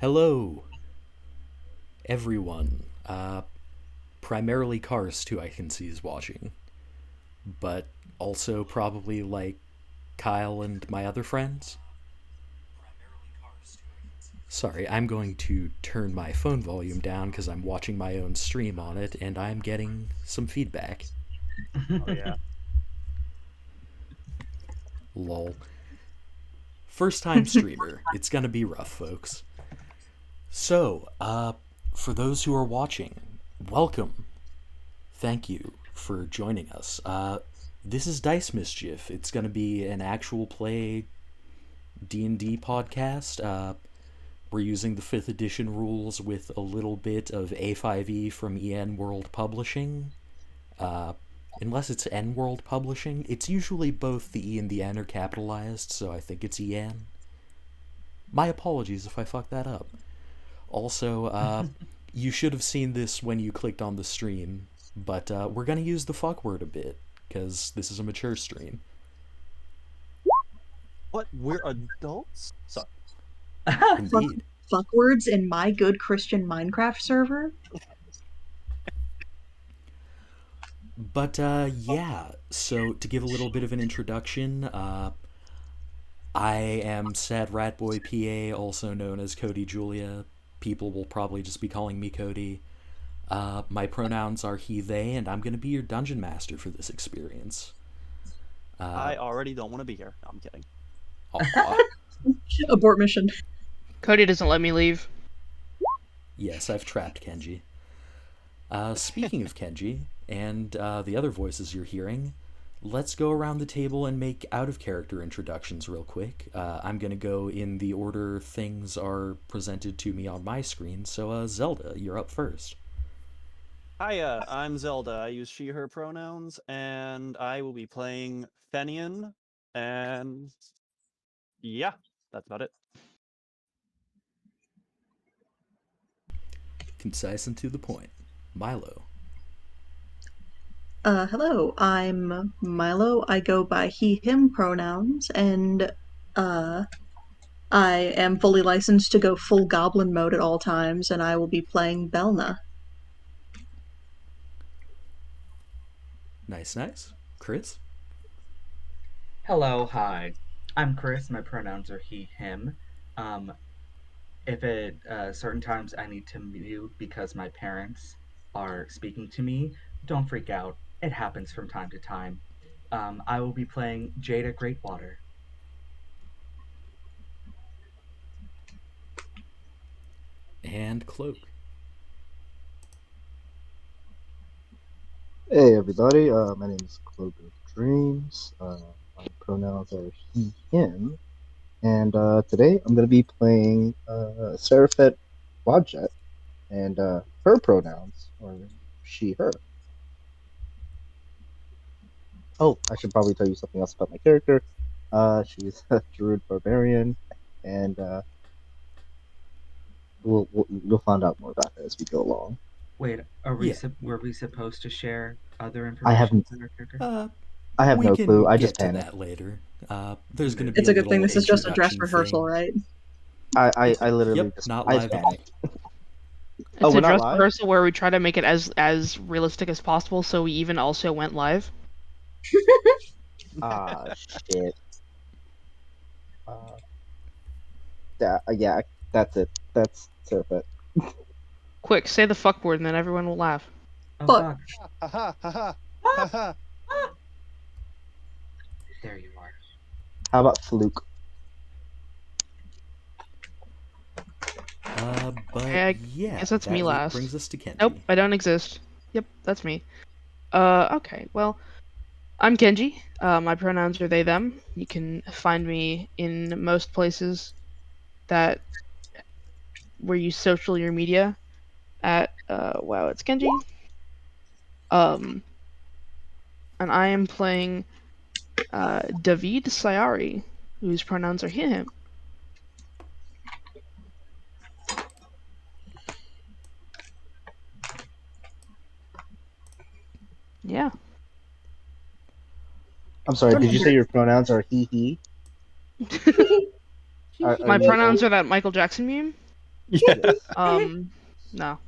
Hello, everyone. Primarily Karst, who I can see is watching, but also probably like Kyle and my other friends. Sorry, I'm going to turn my phone volume down because I'm watching my own stream on it and I'm getting some feedback. Oh yeah. Lol. First time streamer. It's gonna be rough, folks. So, for those who are watching, welcome. Thank you for joining us. This is Dice Mischief. It's going to be an actual play D&D podcast. We're using the 5th edition rules with a little bit of A5E from EN World Publishing. Unless it's N World Publishing, it's usually both the E and the N are capitalized, so I think it's EN. My apologies if I fucked that up. Also, you should have seen this when you clicked on the stream, but we're going to use the fuck word a bit, because this is a mature stream. What? We're adults? Sorry. Indeed. Fuck words in my good Christian Minecraft server? But yeah, so to give a little bit of an introduction, I am Sad Rat Boy PA, also known as Cody Julia. People will probably just be calling me Cody. My pronouns are he, they, and I'm going to be your dungeon master for this experience. I already don't want to be here. No, I'm kidding. Abort mission. Cody doesn't let me leave. Yes, I've trapped Kenji. Speaking of Kenji, and the other voices you're hearing, let's go around the table and make out-of-character introductions real quick. I'm going to go in the order things are presented to me on my screen, so Zelda, you're up first. Hiya, I'm Zelda. I use she, her pronouns, and I will be playing Fenian, and yeah, that's about it. Concise and to the point. Miloh. Hello, I'm Miloh. I go by he, him pronouns, and I am fully licensed to go full goblin mode at all times, and I will be playing Bel'na. Nice, nice. Kris? Hello, hi. I'm Kris. My pronouns are he, him. If at certain times I need to mute because my parents are speaking to me, don't freak out. It happens from time to time. I will be playing Djeda Greatwater. And Cloak. Hey everybody, my name is CloakOfDreams. My pronouns are he, him, and today I'm going to be playing Ceriphet Wadjet, and her pronouns are she, her. Oh, I should probably tell you something else about my character. She's a druid barbarian, and you'll find out more about it as we go along. Wait, were we supposed to share other information I haven't. about our character? I have no clue. I just get to panicked. that later. There's going to be It's a good little thing this is just a dress introduction rehearsal, thing. right? I literally Yep, just not I live. panicked. It's Oh, a we're not dress live? rehearsal where we try to make it as realistic as possible, so we even also went live. Ah, shit. Yeah, that's it. That's Ceriphet. Quick, say the fuck word and then everyone will laugh. Oh, Fuck. fuck. Ha ha ha ha. There you are. How about Fluke? But I yeah, guess that's that me last. brings us to Kenji. Nope, I don't exist. Yep, that's me. Okay, well, I'm Kenji. My pronouns are they, them. You can find me in most places that where you social your media at, wow, it's Kenji. And I am playing David Sayari, whose pronouns are him. Yeah. I'm sorry, did you say your pronouns are he, he? My pronouns are that Michael Jackson meme. Yeah. No.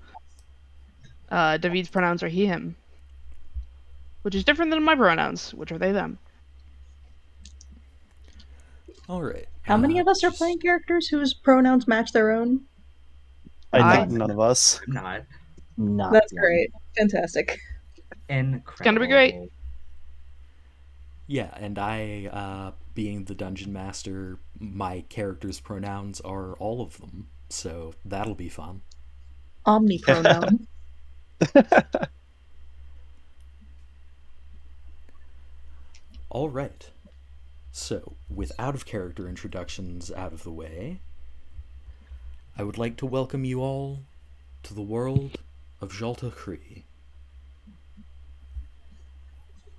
David's pronouns are he, him, which is different than my pronouns, which are they, them. All right. How many of us are playing characters whose pronouns match their own? I think None. none of us. I'm not. Not That's one. great. Fantastic. Incredible. Gonna be great. Yeah, and I, being the dungeon master, my character's pronouns are all of them, so that'll be fun. Omnipronoun. All right. So, with out of character introductions out of the way, I would like to welcome you all to the world of Zhalta Kree.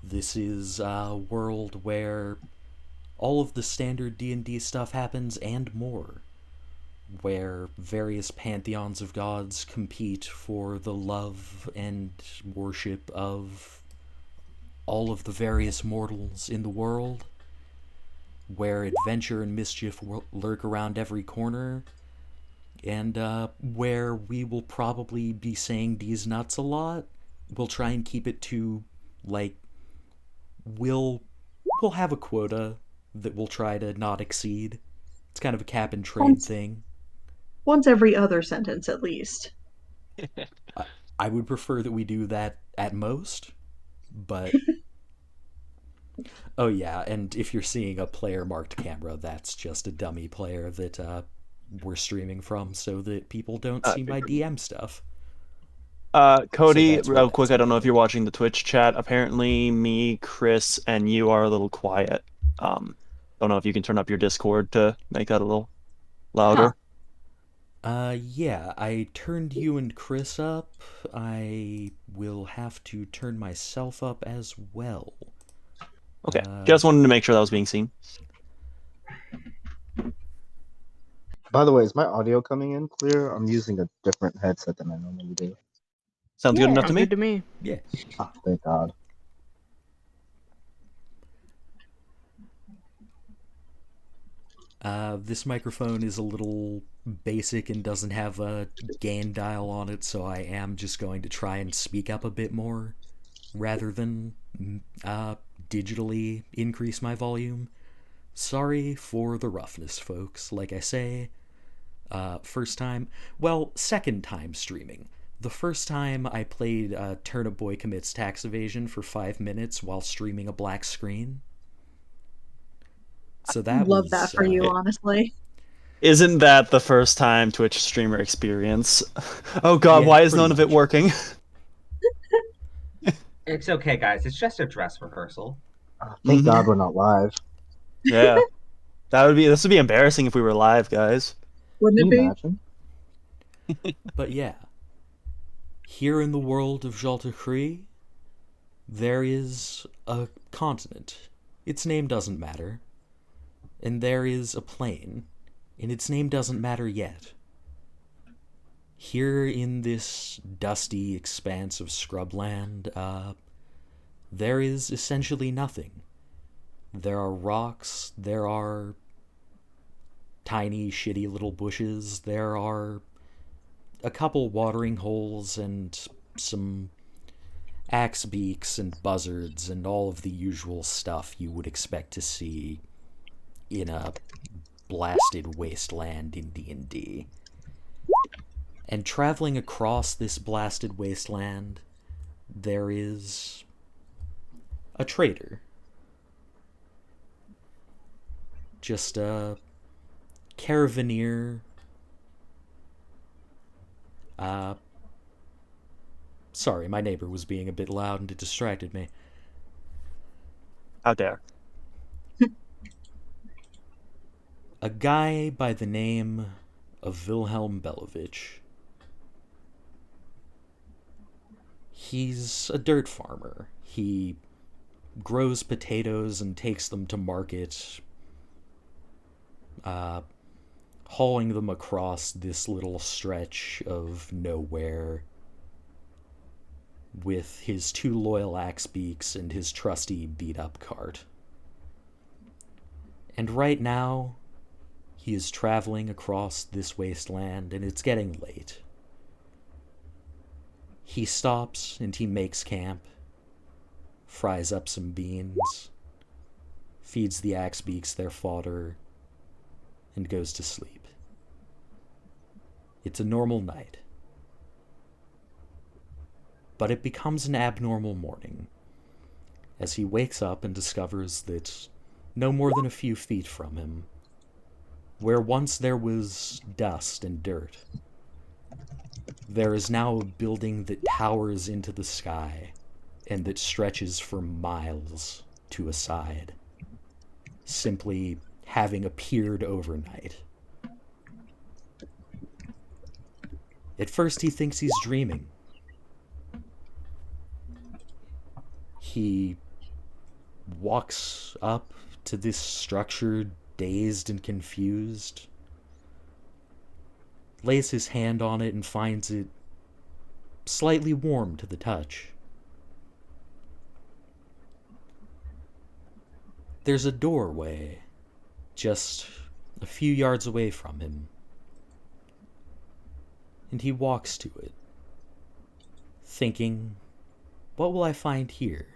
This is a world where all of the standard D&D stuff happens and more, where various pantheons of gods compete for the love and worship of all of the various mortals in the world, where adventure and mischief lurk around every corner, and where we will probably be saying these nuts a lot. We'll try and keep it to, like, we'll have a quota that we'll try to not exceed. It's kind of a cap and trade thing. Once every other sentence, at least. I would prefer that we do that at most, but oh yeah, and if you're seeing a player marked camera, that's just a dummy player that we're streaming from so that people don't see my DM stuff. Cody, that's real what quick, that's I don't know if about. you're watching the Twitch chat. Apparently, me, Kris, and you are a little quiet. Don't know if you can turn up your Discord to make that a little louder. Yeah, I turned you and Kris up. I will have to turn myself up as well. Okay, just wanted to make sure that was being seen. By the way, is my audio coming in clear? I'm using a different headset than I normally do. Sounds good enough to Sounds me. good to me. Yeah. Ah, thank God. This microphone is a little basic and doesn't have a gain dial on it, so I am just going to try and speak up a bit more rather than digitally increase my volume. Sorry for the roughness, folks. Like I say, second time streaming. The first time I played Turnip Boy Commits Tax Evasion for 5 minutes while streaming a black screen. So that Love was that for you, honestly. Isn't that the first time Twitch streamer experience? Oh god, Yeah, why is pretty none of it much. working? It's okay, guys. It's just a dress rehearsal. Thank God we're not live. Yeah. This would be embarrassing if we were live, guys. Wouldn't Can it you be? imagine? But yeah, here in the world of Zhalta Kree, there is a continent. Its name doesn't matter. And there is a plane, and its name doesn't matter yet. Here in this dusty expanse of scrubland, there is essentially nothing. There are rocks, there are tiny, shitty little bushes, there are a couple watering holes and some axe beaks and buzzards and all of the usual stuff you would expect to see in a blasted wasteland in D&D. And traveling across this blasted wasteland, there is a trader. Just a caravaneer. Sorry, my neighbor was being a bit loud and it distracted me. How dare. A guy by the name of Wilhelm Belovich. He's a dirt farmer. He grows potatoes and takes them to market, hauling them across this little stretch of nowhere with his 2 loyal axe beaks and his trusty beat-up cart. And right now, He is traveling across this wasteland, and it's getting late. He stops and he makes camp, fries up some beans, feeds the axebeaks their fodder, and goes to sleep. It's a normal night. But it becomes an abnormal morning as he wakes up and discovers that no more than a few feet from him, where once there was dust and dirt, there is now a building that towers into the sky and that stretches for miles to a side, simply having appeared overnight. At first he thinks he's dreaming. He walks up to this structure, dazed and confused, lays his hand on it and finds it slightly warm to the touch. There's a doorway just a few yards away from him, and he walks to it, thinking, what will I find here?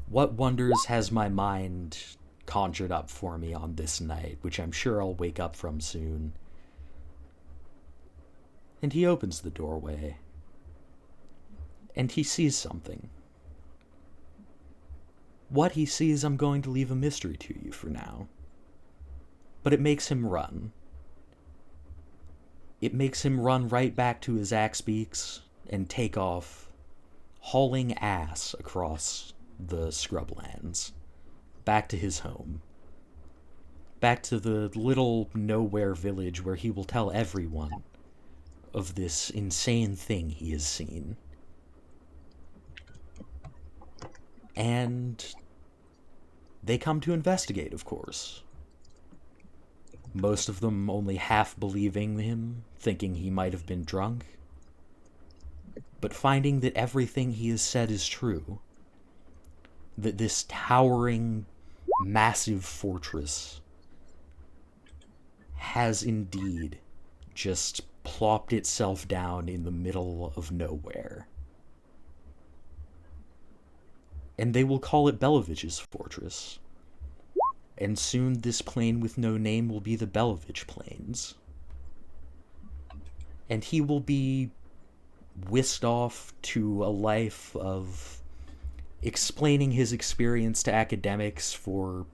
What wonders has my mind conjured up for me on this night, which I'm sure I'll wake up from soon? And he opens the doorway, and he sees something. What he sees, I'm going to leave a mystery to you for now. But it makes him run. It makes him run right back to his axebeaks and take off, hauling ass across the scrublands, back to his home. Back to the little nowhere village where he will tell everyone of this insane thing he has seen. And they come to investigate, of course. Most of them only half believing him, thinking he might have been drunk, but finding that everything he has said is true. That this towering, massive fortress has indeed just plopped itself down in the middle of nowhere. And they will call it Belovich's fortress. And soon this plain with no name will be the Belovich Plains. And he will be whisked off to a life of explaining his experience to academics for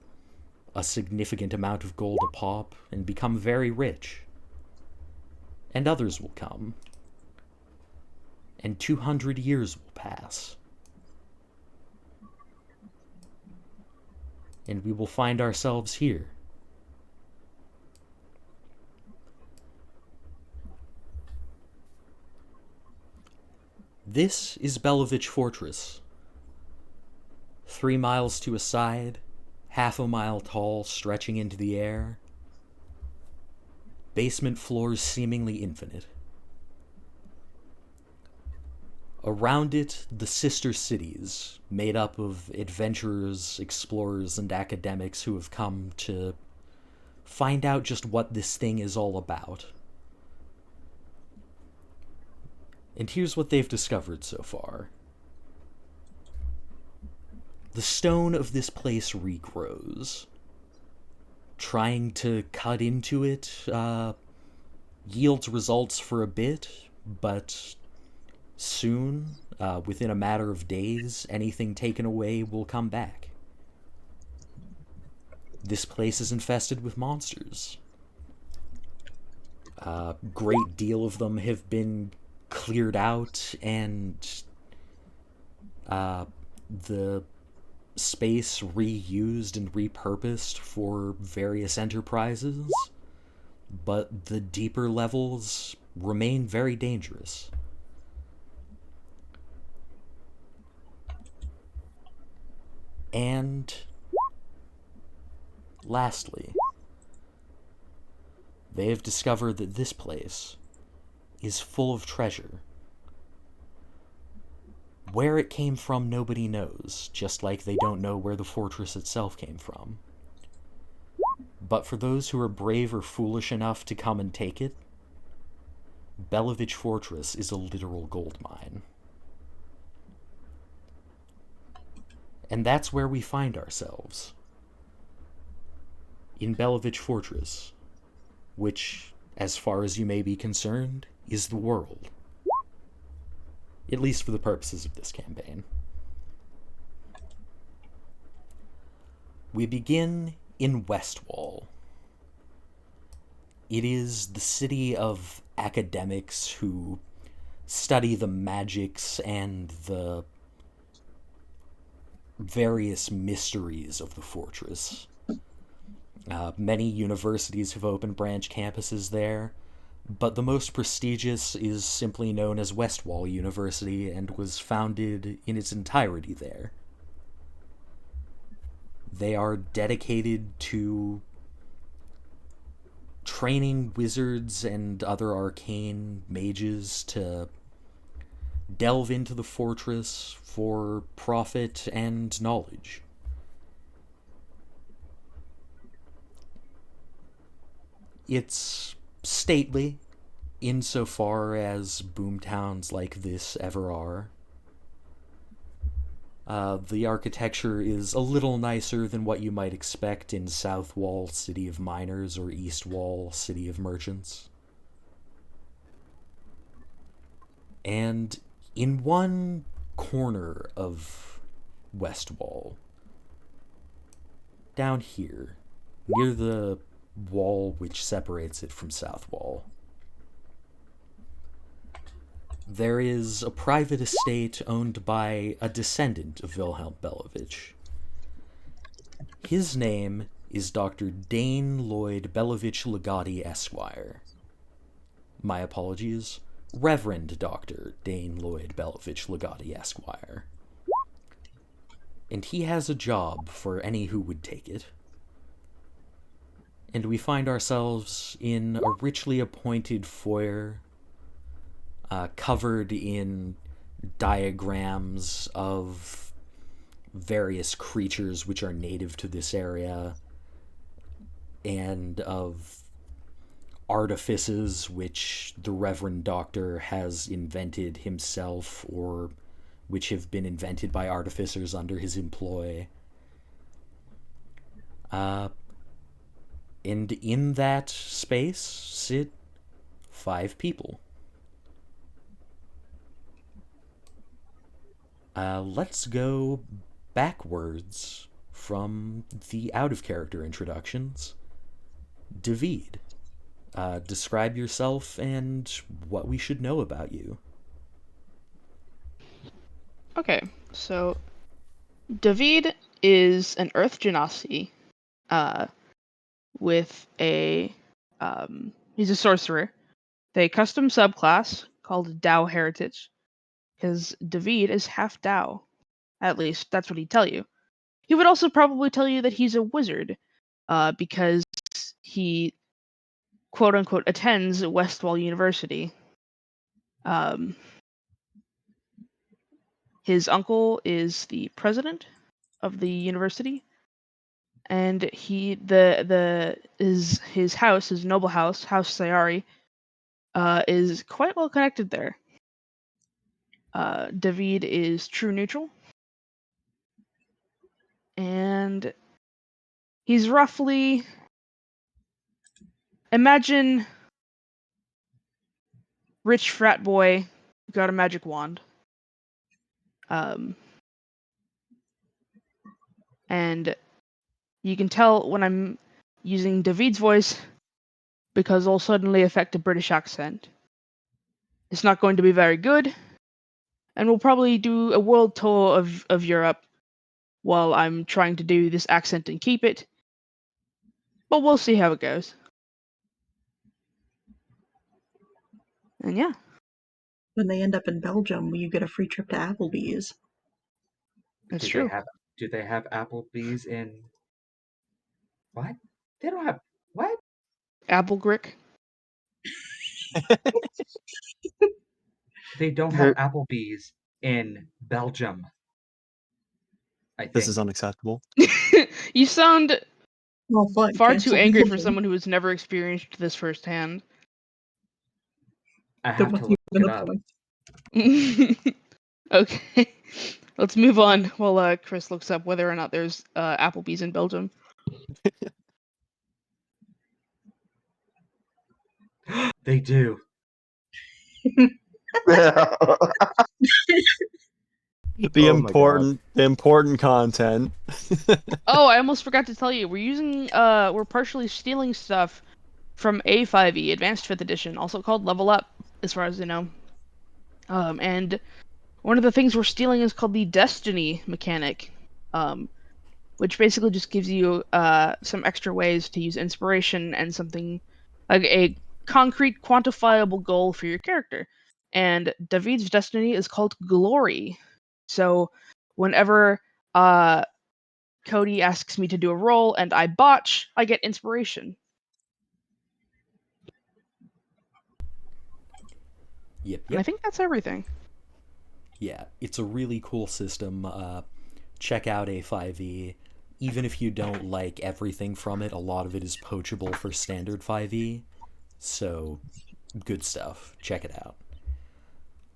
a significant amount of gold a pop and become very rich. And others will come. And 200 years will pass. And we will find ourselves here. This is Belovich Fortress. 3 miles to a side, half a mile tall, stretching into the air. Basement floors seemingly infinite. Around it, the sister cities, made up of adventurers, explorers, and academics who have come to find out just what this thing is all about. And here's what they've discovered so far. The stone of this place regrows. Trying to cut into it yields results for a bit, but soon, within a matter of days, anything taken away will come back. This place is infested with monsters. A great deal of them have been cleared out, and the space reused and repurposed for various enterprises, but the deeper levels remain very dangerous. And lastly, they have discovered that this place is full of treasure. Where it came from, nobody knows, just like they don't know where the fortress itself came from. But for those who are brave or foolish enough to come and take it, Belovich Fortress is a literal gold mine. And that's where we find ourselves. In Belovich Fortress, which, as far as you may be concerned, is the world. At least for the purposes of this campaign. We begin in Westwall. It is the city of academics who study the magics and the various mysteries of the fortress. Many universities have opened branch campuses there, but the most prestigious is simply known as Westwall University and was founded in its entirety there. They are dedicated to training wizards and other arcane mages to delve into the fortress for profit and knowledge. It's stately, insofar as boomtowns like this ever are. The architecture is a little nicer than what you might expect in South Wall, City of Miners, or East Wall, City of Merchants. And in one corner of West Wall, down here, near the wall which separates it from South Wall, there is a private estate owned by a descendant of Wilhelm Belovich. His name is Dr. Dane Lloyd Belovich Legati Esquire. My apologies, Reverend Dr. Dane Lloyd Belovich Legati Esquire. And he has a job for any who would take it. And we find ourselves in a richly appointed foyer, covered in diagrams of various creatures which are native to this area, and of artifices which the Reverend Doctor has invented himself, or which have been invented by artificers under his employ. And in that space sit 5 people. Let's go backwards from the out-of-character introductions. David, describe yourself and what we should know about you. Okay, so David is an Earth Genasi, with a he's a sorcerer, with a custom subclass called Dao Heritage, because David is half Dao. At least that's what he'd tell you. He would also probably tell you that he's a wizard, because he quote unquote attends Westwall University. His uncle is the president of the university, and his house, his noble house, House Sayari, is quite well connected there. David is true neutral, and he's roughly, imagine rich frat boy got a magic wand. And you can tell when I'm using David's voice because I'll suddenly affect a British accent. It's not going to be very good, and we'll probably do a world tour of Europe while I'm trying to do this accent and keep it. But we'll see how it goes. And yeah. When they end up in Belgium, you get a free trip to Applebee's. That's do true. Do they have Applebee's in what? They don't have what? Applegrick. They don't have Applebee's in Belgium. I think. This is unacceptable. You sound Oh, fuck. Far too cancel angry for meeting. someone who has never experienced this firsthand. I That have to wasn't look even it a up. point. Okay, let's move on while Kris looks up whether or not there's Applebee's in Belgium. They do. The Oh my God. important content. Oh, I almost forgot to tell you. We're partially stealing stuff from A5e, Advanced 5th Edition, also called Level Up, as far as I know. And one of the things we're stealing is called the Destiny mechanic, which basically just gives you some extra ways to use inspiration and something like a concrete, quantifiable goal for your character. And David's Destiny is called Glory. So whenever Cody asks me to do a roll and I botch, I get inspiration. Yep, And I yep. think that's everything. Yeah, it's a really cool system. Check out A5e. Even if you don't like everything from it, a lot of it is poachable for standard 5e. So, good stuff. Check it out.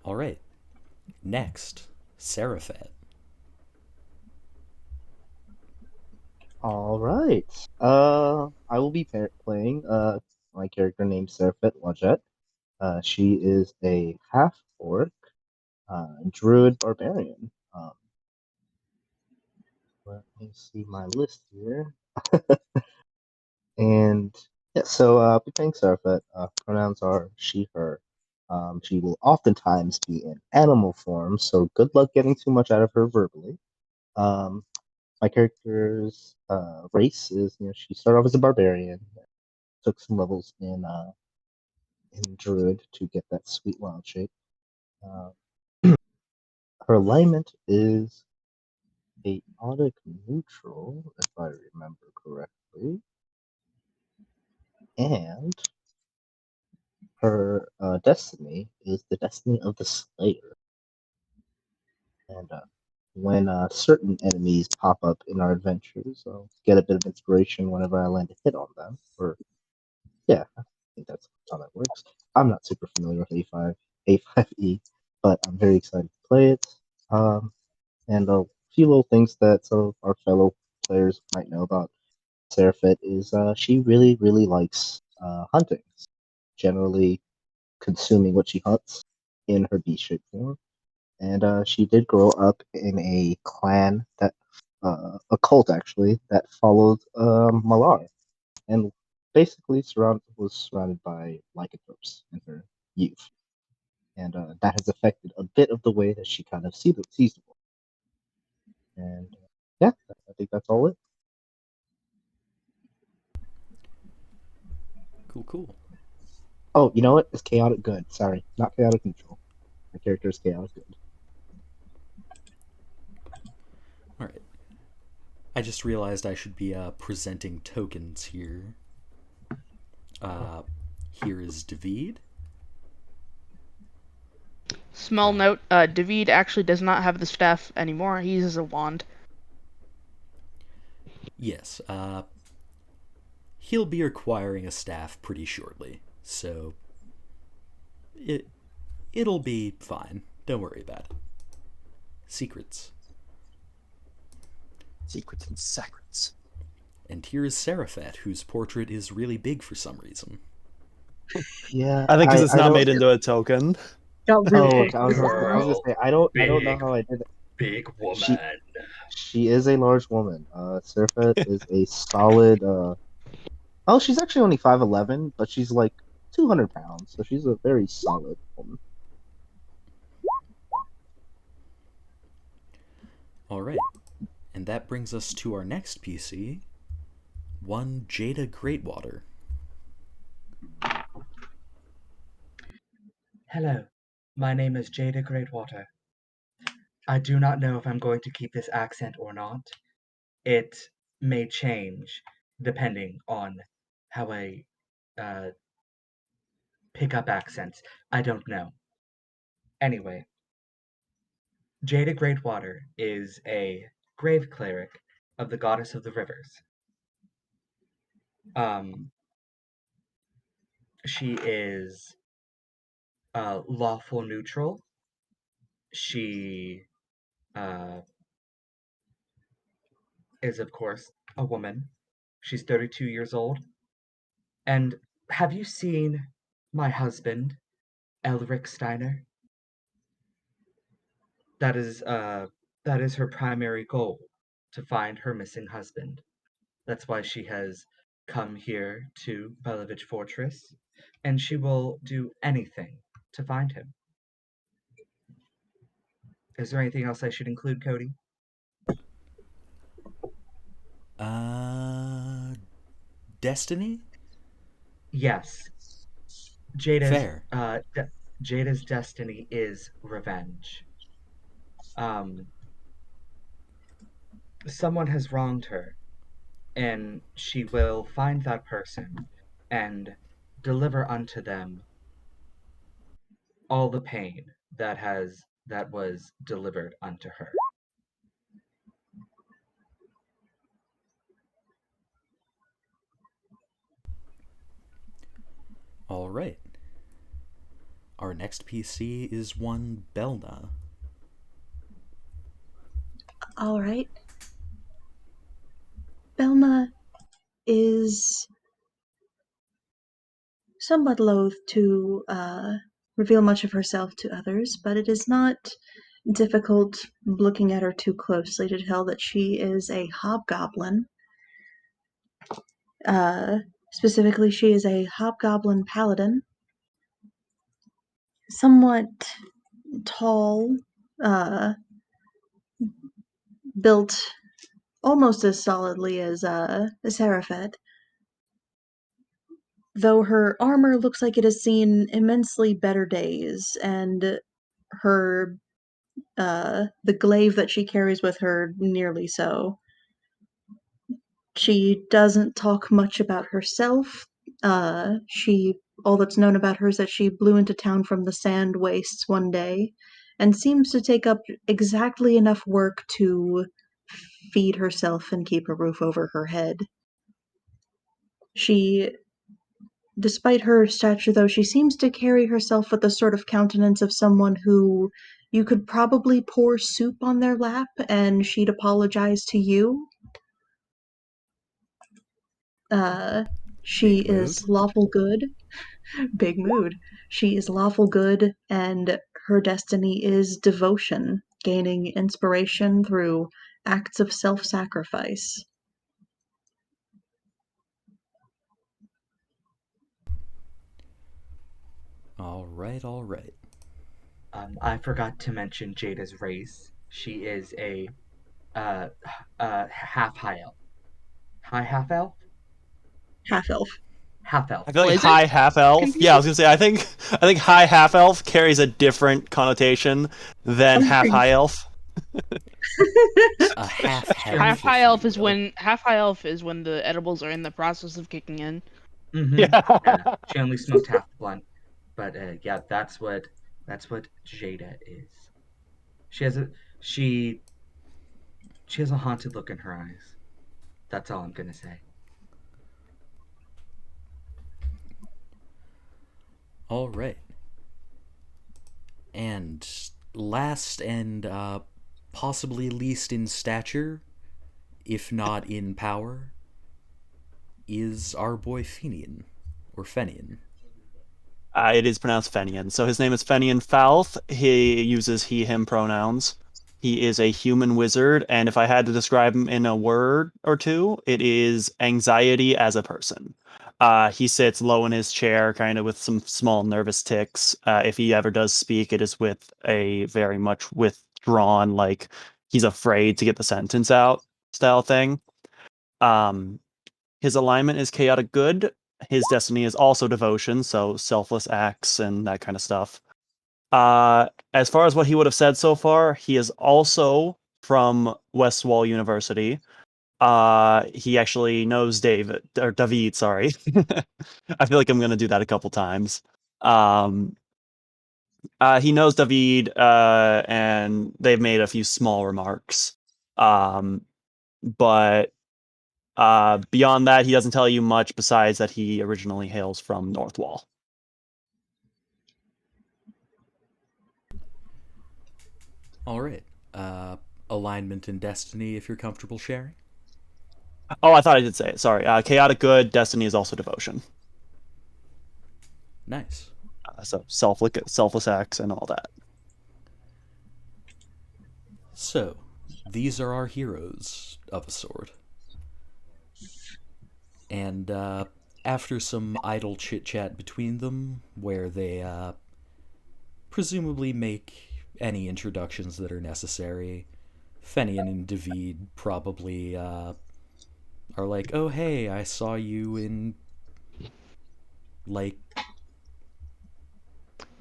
All right. Next, Ceriphet. All right. I will be playing my character named Ceriphet Wadjet. She is a half orc, druid barbarian. Let me see my list here. And yeah, so I'll be playing Ceriphet. Pronouns are she, her. She will oftentimes be in animal form, so good luck getting too much out of her verbally. Um, my character's race is, she started off as a barbarian, took some levels in druid to get that sweet wild shape. Uh, her alignment is chaotic neutral, if I remember correctly, and her destiny is the destiny of the Slayer. And when certain enemies pop up in our adventures, I'll get a bit of inspiration whenever I land a hit on them. Or yeah, I think that's how that works. I'm not super familiar with A5E, but I'm very excited to play it. And a few little things that some of our fellow players might know about Seraphet is she really, really likes hunting. Generally consuming what she hunts in her beast shape form. And she did grow up in a clan that, a cult actually, that followed Malar, and basically was surrounded by lycanthropes in her youth, and that has affected a bit of the way that she kind of sees the world. And yeah, I think that's all it. Cool, cool. Oh, you know what? It's chaotic good. Sorry, not chaotic neutral. My character is chaotic good. All right. I just realized I should be presenting tokens here. Here is David. Small note, David actually does not have the staff anymore. He uses a wand. Yes, he'll be acquiring a staff pretty shortly, so it'll be fine. Don't worry about it. Secrets. Secrets and sacrets. And here is Ceriphet, whose portrait is really big for some reason. Yeah, I think because it's I not don't. made into a token. Got real Oh, quick. I was gonna say I don't know Big, how I did it. big She woman. she is a large woman. Surfet is a solid. Oh, she's actually only 5'11", but she's like 200 pounds, so she's a very solid woman. All right, and that brings us to our next PC, one Djeda Greatwater. Hello, my name is Djeda Greatwater. I do not know if I'm going to keep this accent or not. It may change depending on how I pick up accents. I don't know. Anyway, Djeda Greatwater is a grave cleric of the goddess of the rivers. She is lawful neutral. She is, of course, a woman. She's 32 years old. And have you seen my husband, Elric Steiner? That is her primary goal, to find her missing husband. That's why she has come here to Belovich Fortress, and she will do anything to find him. Is there anything else I should include, Cody? Destiny? Yes. Djeda's Fair. Djeda's destiny is revenge. Someone has wronged her, and she will find that person and deliver unto them all the pain that was delivered unto her. All right. Our next PC is one Bel'na. All right. Bel'na is somewhat loath to reveal much of herself to others, but it is not difficult looking at her too closely to tell that she is a hobgoblin. Specifically, she is a hobgoblin paladin, somewhat tall, built almost as solidly as Ceriphet, though her armor looks like it has seen immensely better days, and her the glaive that she carries with her nearly so. She doesn't talk much about herself. All that's known about her is that she blew into town from the sand wastes one day, and seems to take up exactly enough work to feed herself and keep a roof over her head. Despite her stature, though, she seems to carry herself with the sort of countenance of someone who you could probably pour soup on their lap and she'd apologize to you. She Big mood. is lawful good. Big mood. She is lawful good, and her destiny is devotion, gaining inspiration through acts of self-sacrifice. All right, all right. I forgot to mention Djeda's race. She is a half high elf. Half elf? Half-elf. Half elf. I feel like Is high it half elf. confusing? Yeah, I was gonna say I think high half elf carries a different connotation than half high elf. A half Sure. half. Half high elf is when the edibles are in the process of kicking in. Mm-hmm. Yeah. Yeah. She only smoked half the blunt. But yeah, that's what Djeda is. She has a haunted look in her eyes. That's all I'm gonna say. All right. And last and possibly least in stature, if not in power, is our boy Fenian, or Fenian. It is pronounced Fenian. So his name is Fenian Falth. He uses he/him pronouns. He is a human wizard, and if I had to describe him in a word or two, it is anxiety as a person. He sits low in his chair, kind of with some small nervous tics. If he ever does speak, it is with a very much withdrawn, like he's afraid to get the sentence out style thing. Um, his alignment is chaotic good. His destiny is also devotion, so selfless acts and that kind of stuff. As far as what he would have said so far, he is also from Westwall University. He actually knows David, sorry. I feel like I'm gonna do that a couple times. Um, he knows David, and they've made a few small remarks. But Beyond that, he doesn't tell you much besides that he originally hails from North Wall. All right. Alignment and destiny, if you're comfortable sharing. Oh, I thought I did say it. Sorry. Chaotic good. Destiny is also devotion. Nice. So selfless acts and all that. So, these are our heroes of a sort. And after some idle chit-chat between them, where they presumably make any introductions that are necessary, Fenian and David probably are like, oh hey, I saw you in, like...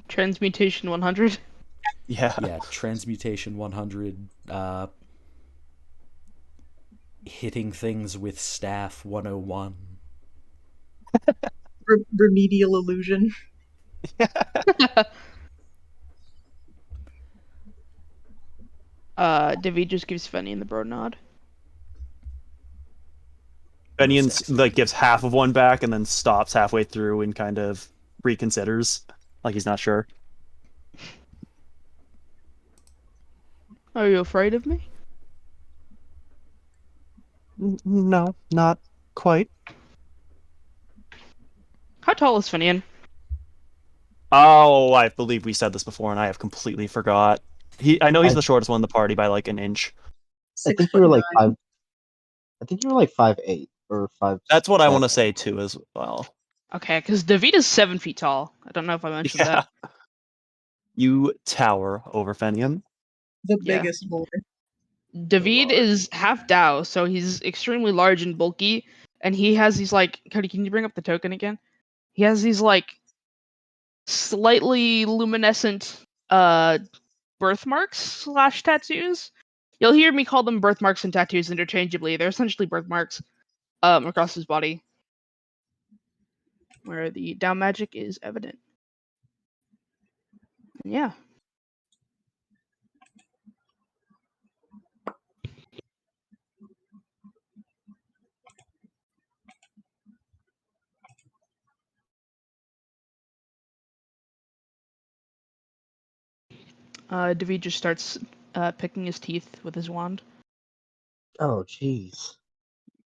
Transmutation 100. Yeah. Transmutation 100, hitting things with staff 101. Remedial illusion. David just gives Fenian the bro nod. Fenian's like gives half of one back and then stops halfway through and kind of reconsiders, like he's not sure. Are you afraid of me? No, not quite. How tall is Fenian? Oh, I believe we said this before, and I have completely forgot. I know he's the shortest one in the party by like an inch. I think you were like 5. I think you were like 5'8" or 5. That's what I want to say too, as well. Okay, because David is 7 feet tall. I don't know if I mentioned that. You tower over Fenian. The biggest boy. David is half Dao, so he's extremely large and bulky, and he has these like... Cody, can you bring up the token again? He has these like slightly luminescent birthmarks / tattoos. You'll hear me call them birthmarks and tattoos interchangeably. They're essentially birthmarks across his body, where the Dao magic is evident. And yeah. David just starts picking his teeth with his wand. Oh, jeez.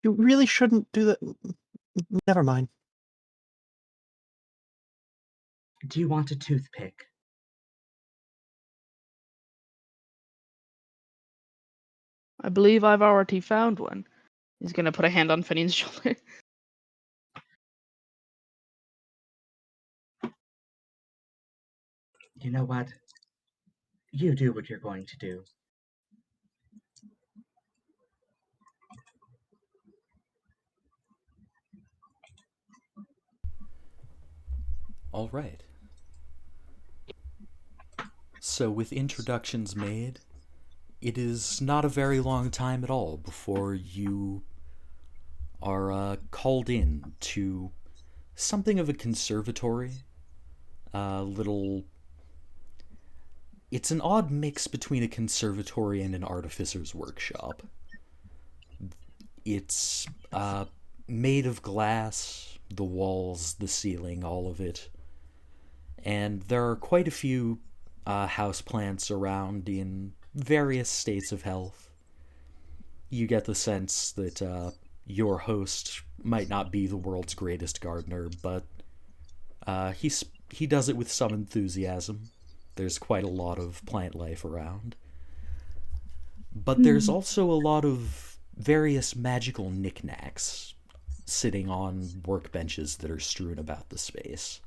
You really shouldn't do that. Never mind. Do you want a toothpick? I believe I've already found one. He's gonna put a hand on Fenian's shoulder. You know what? You do what you're going to do. All right. So with introductions made, it is not a very long time at all before you are called in to something of a conservatory. It's an odd mix between a conservatory and an artificer's workshop. It's made of glass, the walls, the ceiling, all of it. And there are quite a few houseplants around in various states of health. You get the sense that your host might not be the world's greatest gardener, but he does it with some enthusiasm. There's quite a lot of plant life around. But there's also a lot of various magical knickknacks sitting on workbenches that are strewn about the space.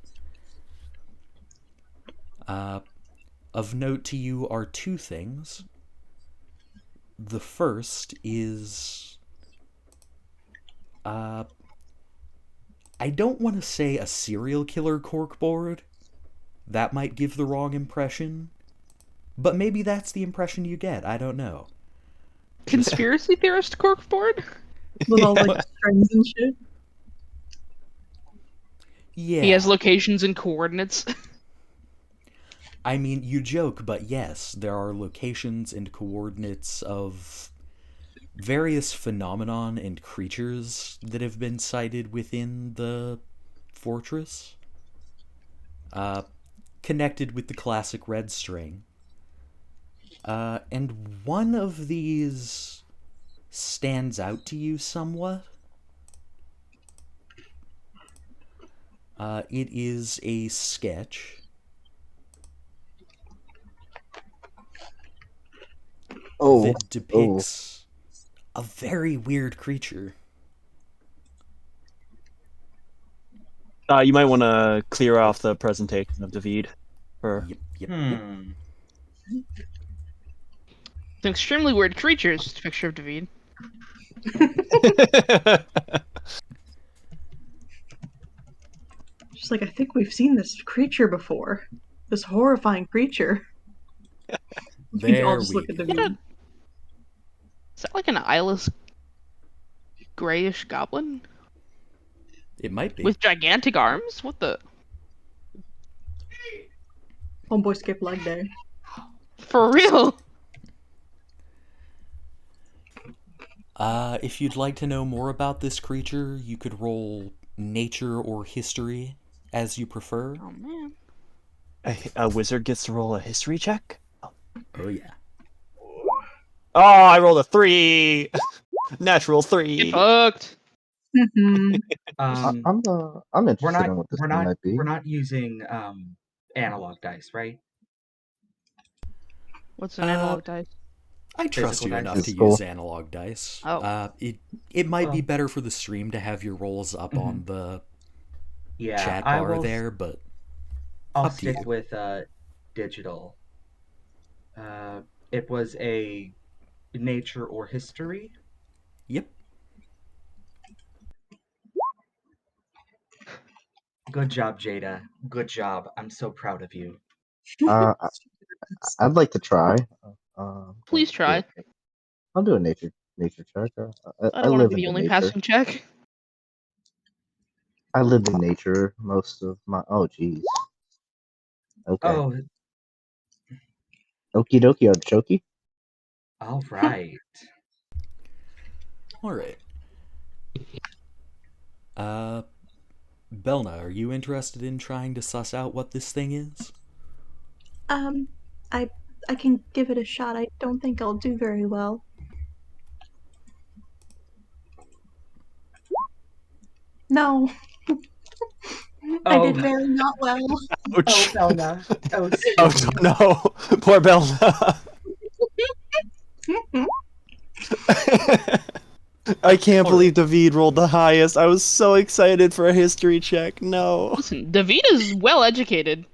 Of note to you are two things. The first is... I don't want to say a serial killer corkboard. That might give the wrong impression. But maybe that's the impression you get. I don't know. Conspiracy theorist corkboard? With all like strings and shit. Yeah. He has locations and coordinates. I mean, you joke, but yes, there are locations and coordinates of various phenomenon and creatures that have been sighted within the fortress, connected with the classic red string. And one of these stands out to you somewhat. It is a sketch that depicts a very weird creature. You might want to clear off the presentation of David. Yep. Hmm. It's an extremely weird creature. It's just a picture of David. She's like, I think we've seen this creature before. This horrifying creature. We all There just we look at go. David. Is that like an eyeless, grayish goblin It might be. with gigantic arms? What the? Homeboy skipped leg day. For real? If you'd like to know more about this creature, you could roll nature or history, as you prefer. Oh man. A wizard gets to roll a history check? Oh yeah. Oh, I rolled a 3! Natural 3! Get fucked. Mm-hmm. I'm interested in what this thing might be. We're not using analog dice, right? What's an analog dice? I trust Physical you dice? enough to Physical. use analog dice. Oh. It might be Well. better for the stream to have your rolls up on the Yeah, chat I bar will. there, but I'll up to stick you. with digital. It was a nature or history. Yep. Good job, Djeda. Good job. I'm so proud of you. I'd like to try. Please try. I'll do a nature check. I I don't want to live be in the the only nature. passing check. I live in nature most of my. Oh, jeez. Okay. Oh, Okie dokie artichoke. all right. All right. Bel'na, are you interested in trying to suss out what this thing is? I can give it a shot. I don't think I'll do very well. No. I did very not well. Oh, Ouch! Bel'na. Oh, Oh sweetie. no! Poor Bel'na! I can't believe David rolled the highest. I was so excited for a history check. No. Listen, David is well educated.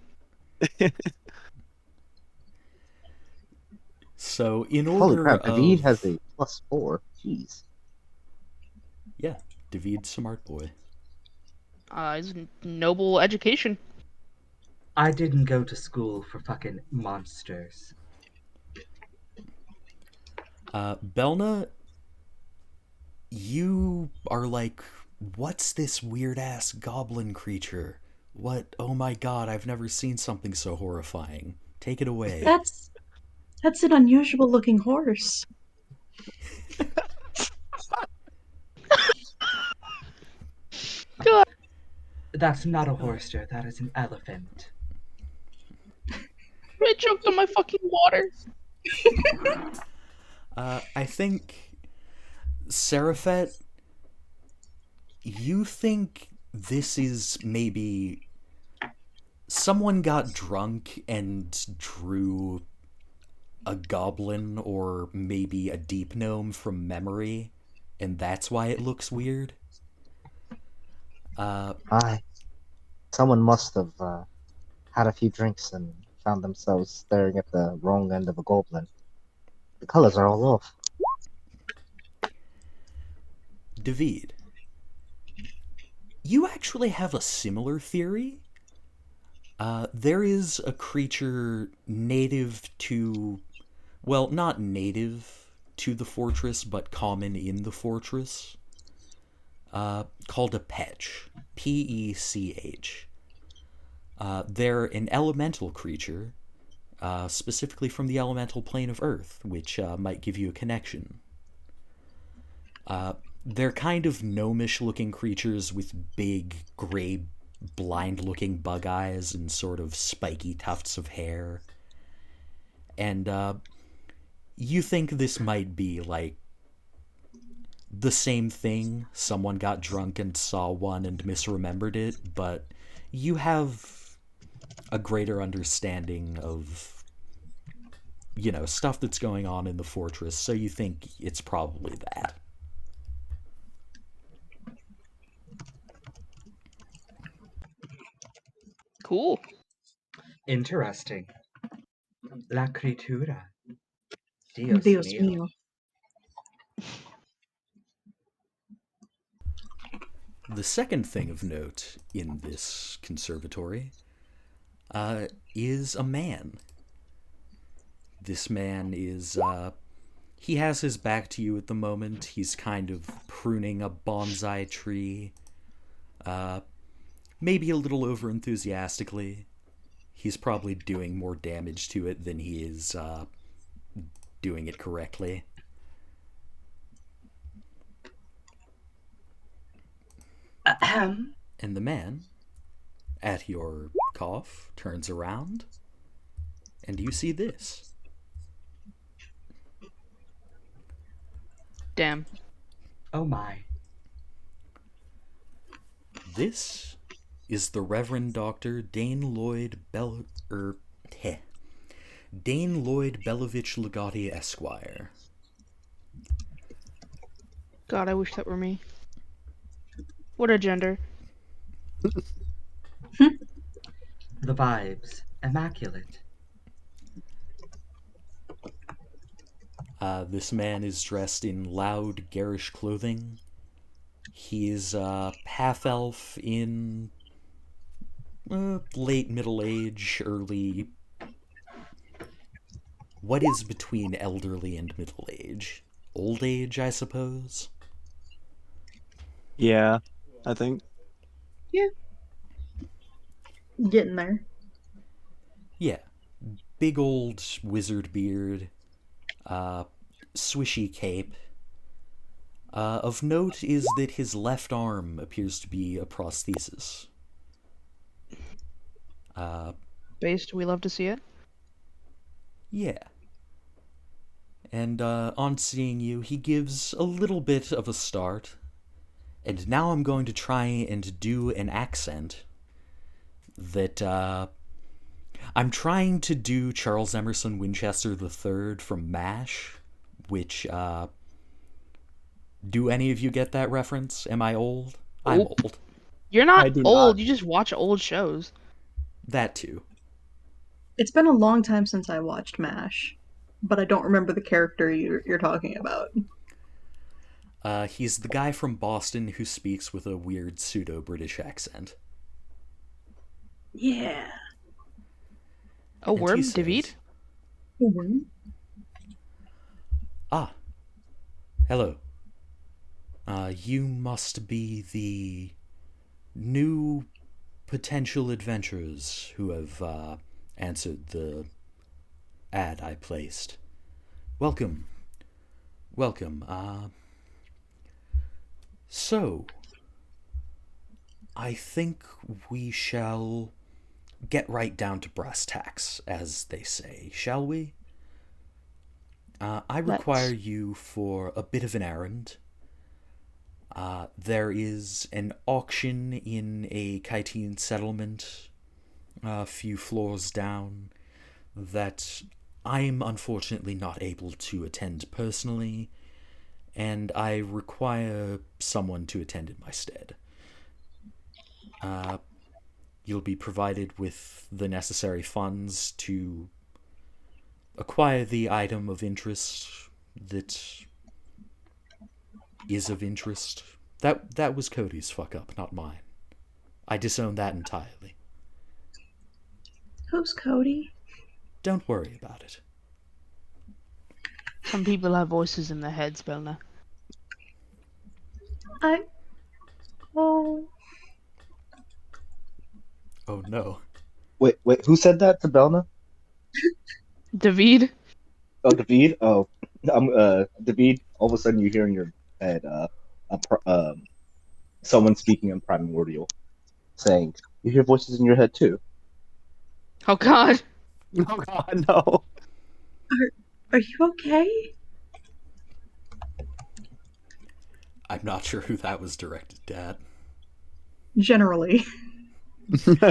So, in Holy order crap! of... David has a +4. Jeez. Yeah, David's smart boy. He's noble education. I didn't go to school for fucking monsters. Bel'na, you are like, what's this weird-ass goblin creature? What? Oh my god, I've never seen something so horrifying. Take it away. That's an unusual looking horse. God. That's not a horse, dear. That is an elephant. I choked on my fucking water. I think, Ceriphet, you think this is maybe someone got drunk and drew a goblin or maybe a deep gnome from memory, and that's why it looks weird? Someone must have had a few drinks and found themselves staring at the wrong end of a goblin. The colors are all off. David, you actually have a similar theory. There is a creature native to, well, not native to the fortress, but common in the fortress, called a petch. P-E-C-H. They're an elemental creature, specifically from the elemental plane of Earth, which might give you a connection. They're kind of gnomish-looking creatures with big, gray, blind-looking bug eyes and sort of spiky tufts of hair. And you think this might be like the same thing. Someone got drunk and saw one and misremembered it, but you have a greater understanding of, stuff that's going on in the fortress, so you think it's probably that. Cool. Interesting. La criatura. Dios mío. mío. The second thing of note in this conservatory is a man. This man is, he has his back to you at the moment. He's kind of pruning a bonsai tree, maybe a little over-enthusiastically. He's probably doing more damage to it than he is doing it correctly. Ahem. And the man, at your cough, turns around, and you see this. Damn. Oh my. This is the Reverend Dr. Dane Lloyd Dane Lloyd Belovich Legati Esquire. God, I wish that were me. What a gender. The vibes. Immaculate. This man is dressed in loud, garish clothing. He is half-elf in late middle age, early... What is between elderly and middle age? Old age, I suppose? Yeah, I think. Yeah. Getting there. Yeah. Big old wizard beard, swishy cape. Of note is that his left arm appears to be a prosthesis. Based, we love to see it. Yeah. And on seeing you, he gives a little bit of a start. And now I'm going to try and do an accent that, I'm trying to do Charles Emerson Winchester III from MASH, which, do any of you get that reference? Am I old? I'm Nope. old. You're I not do old, not. you just watch old shows. That too. It's been a long time since I watched MASH, but I don't remember the character you're talking about. He's the guy from Boston who speaks with a weird pseudo-British accent. Yeah. Oh, And worm, he says, David? Ah, hello. You must be the new potential adventurers who have answered the ad I placed. Welcome. Welcome. So, I think we shall get right down to brass tacks, as they say, shall we? I require Let's. you for a bit of an errand. There is an auction in a Kytian settlement a few floors down that I'm unfortunately not able to attend personally, and I require someone to attend in my stead. You'll be provided with the necessary funds to acquire the item of interest that is of interest. That was Cody's fuck up, not mine. I disown that entirely. Who's Cody? Don't worry about it. Some people have voices in their heads, Bel'na. Oh. Oh no. Wait, who said that to Bel'na? David? Oh, David? Oh, I'm David. All of a sudden, you're hearing your at someone speaking in primordial, saying, "You hear voices in your head too." Oh God. Oh God, no. Are you okay? I'm not sure who that was directed at. Generally.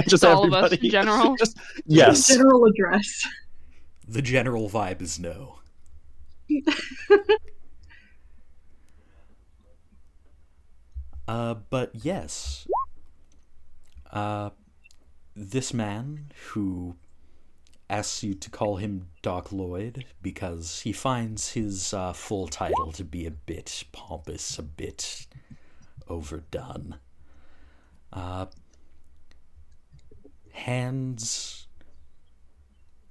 Just all of everybody. us in general. Just yes. General address. The general vibe is no. But yes. This man who asks you to call him Doc Lloyd because he finds his full title to be a bit pompous, a bit overdone. Hands.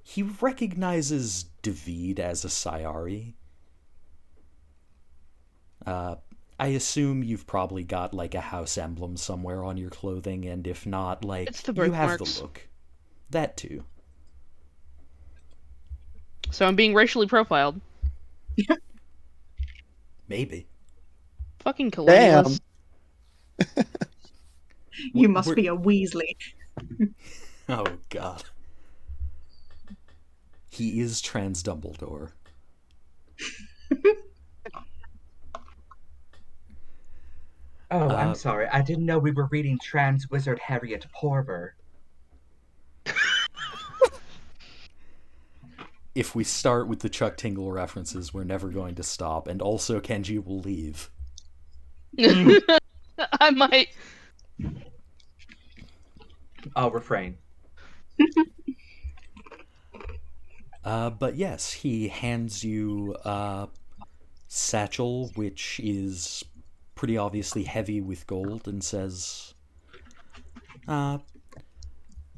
He recognizes David as a Sayari. I assume you've probably got like a house emblem somewhere on your clothing, and if not, like, It's the you have birthmarks. the look. That too. So I'm being racially profiled. Maybe. Fucking colonialist. You must We're- be a Weasley. Oh, God. He is Trans Dumbledore. Oh, I'm sorry. I didn't know we were reading Trans Wizard Harriet Porver. If we start with the Chuck Tingle references, we're never going to stop, and also Kenji will leave. I might. I'll refrain. But yes, he hands you a satchel, which is pretty obviously heavy with gold, and says,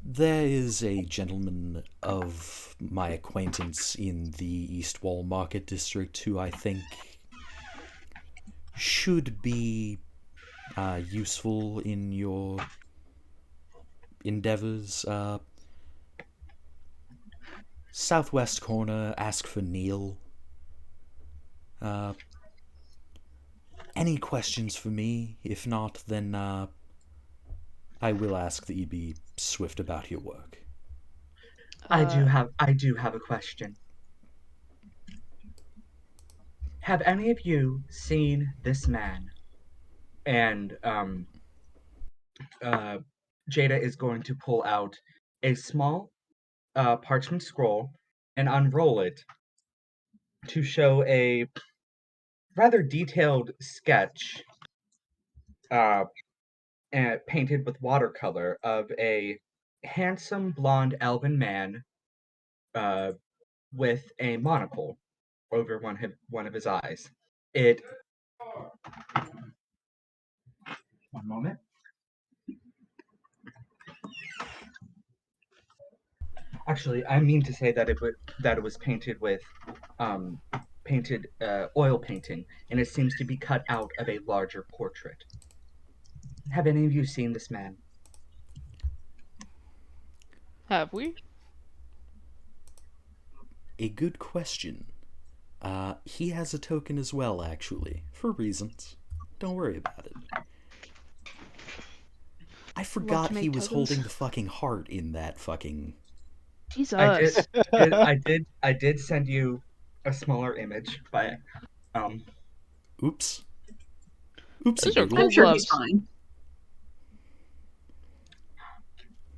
there is a gentleman of my acquaintance in the East Wall Market District who I think should be useful in your endeavors. Southwest corner, ask for Neil. Any questions for me? If not, then I will ask that you be swift about your work. I do have a question. Have any of you seen this man? And Djeda is going to pull out a small parchment scroll and unroll it to show a rather detailed sketch painted with watercolor of a handsome blonde elven man with a monocle over one of his eyes. One moment. Actually, I mean to say that it was painted with oil painting, and it seems to be cut out of a larger portrait. Have any of you seen this man? Have we? A good question. He has a token as well, actually, for reasons. Don't worry about it. I forgot he was holding the fucking heart in that fucking... Jesus. I did send you a smaller image, but Oops. Oopsie Those are doodle. cool I'm sure he's gloves. fine.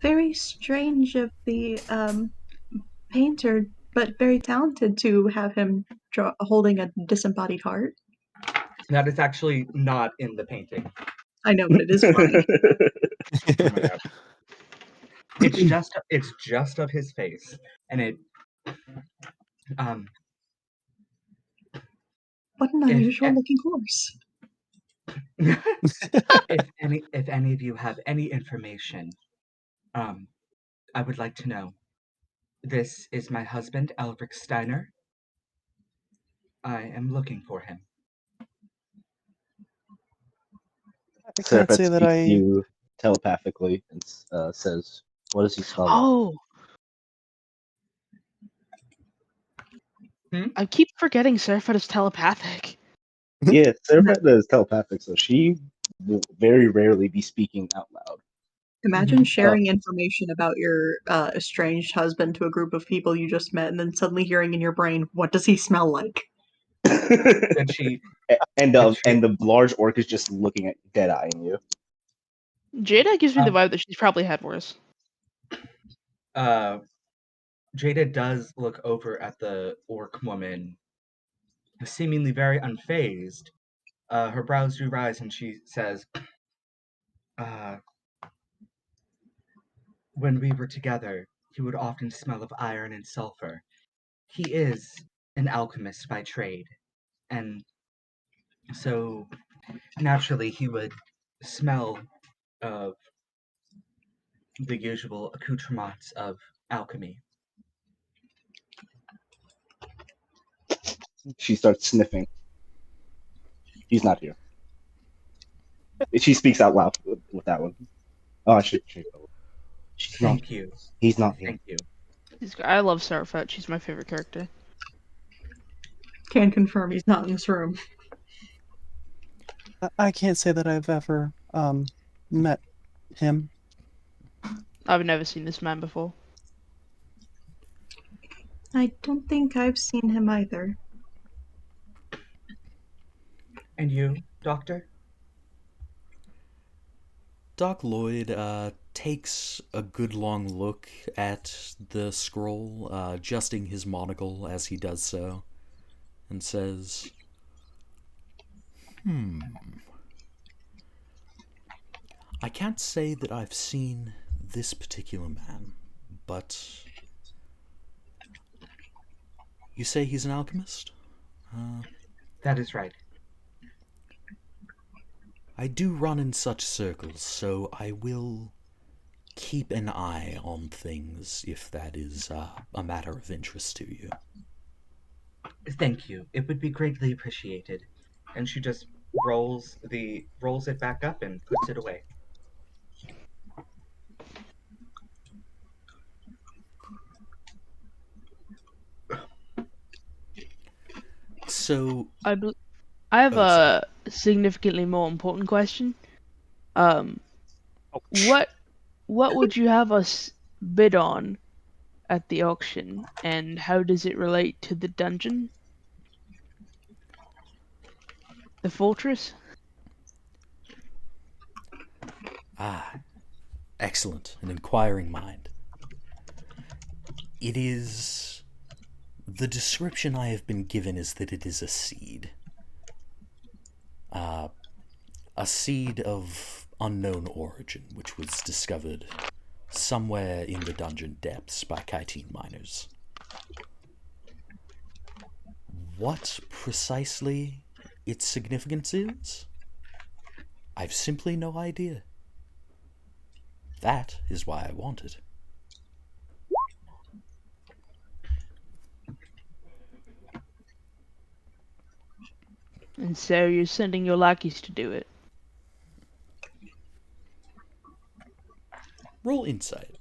Very strange of the painter, but very talented to have him holding a disembodied heart. that is actually not in the painting. I know, but it is funny. Oh my god. It's just of his face, and it What an unusual looking horse. if any of you have any information, I would like to know. This is my husband, Alric Steiner. I am looking for him. I can't say that I. You telepathically and says, "What does he smell like?" Oh. I keep forgetting Ceriphet is telepathic. Yeah, Ceriphet is telepathic, so she will very rarely be speaking out loud. Imagine sharing information about your estranged husband to a group of people you just met, and then suddenly hearing in your brain, "What does he smell like?" Then she and the large orc is just looking at dead-eyeing you. Djeda gives me the vibe that she's probably had worse. Djeda does look over at the orc woman, seemingly very unfazed. Her brows do rise, and she says, "When we were together, he would often smell of iron and sulfur. He is an alchemist by trade, and so naturally he would smell of the usual accoutrements of alchemy." She starts sniffing. He's not here. She speaks out loud with that one. Oh, I should go. Thank you. He's not here. Thank you. I love Ceriphet. She's my favorite character. Can confirm he's not in this room. I can't say that I've ever met him. I've never seen this man before. I don't think I've seen him either. And you, Doctor? Doc Lloyd takes a good long look at the scroll, adjusting his monocle as he does so, and says, I can't say that I've seen this particular man, but you say he's an alchemist? That is right. I do run in such circles, so I will keep an eye on things if that is a matter of interest to you. Thank you. It would be greatly appreciated. And she just rolls it back up and puts it away. So I have a significantly more important question. What would you have us bid on at the auction, and how does it relate to the dungeon? The fortress? Excellent, an inquiring mind. It is... The description I have been given is that it is a seed. A seed of unknown origin, which was discovered somewhere in the dungeon depths by Kytine miners. What precisely its significance is, I've simply no idea. That is why I want it. And so you're sending your lackeys to do it. Roll insight.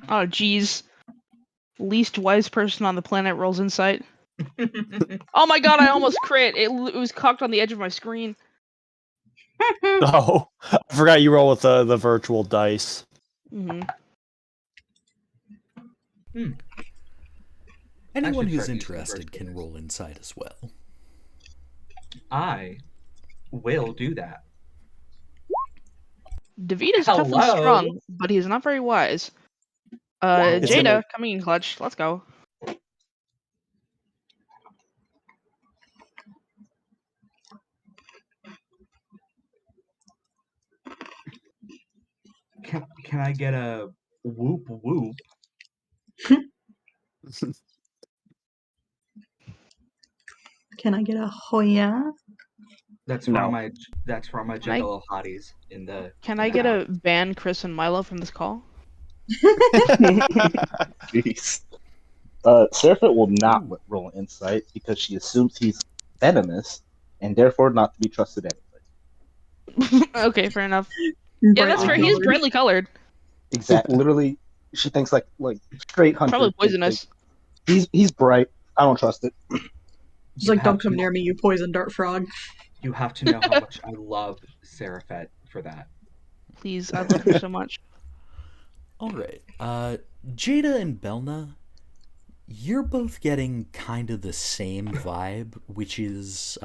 Oh, geez. Least wise person on the planet rolls insight. Oh my god, I almost crit. It was cocked on the edge of my screen. Oh, I forgot you roll with the virtual dice. Anyone should who's start using interested can virtual roll insight as well. I will do that. David is tough and strong, but he's not very wise. Djeda, coming in clutch. Let's go. Can I get a whoop whoop? Can I get a Hoya? That's for all my juggalo hotties in the. Can I get a ban Kris and Miloh from this call? Jeez. Ceriphet will not roll insight because she assumes he's venomous and therefore not to be trusted anyway. Okay, fair enough. Yeah, that's fair. He's brightly colored. Exactly. Literally, she thinks like straight hunter. Probably poisonous. Like, he's bright. I don't trust it. It's You like, have don't come to- near me, you poison dart frog. You have to know how much I love Ceriphet for that. Please, I love her so much. All right. Djeda and Bel'na, you're both getting kind of the same vibe, which is,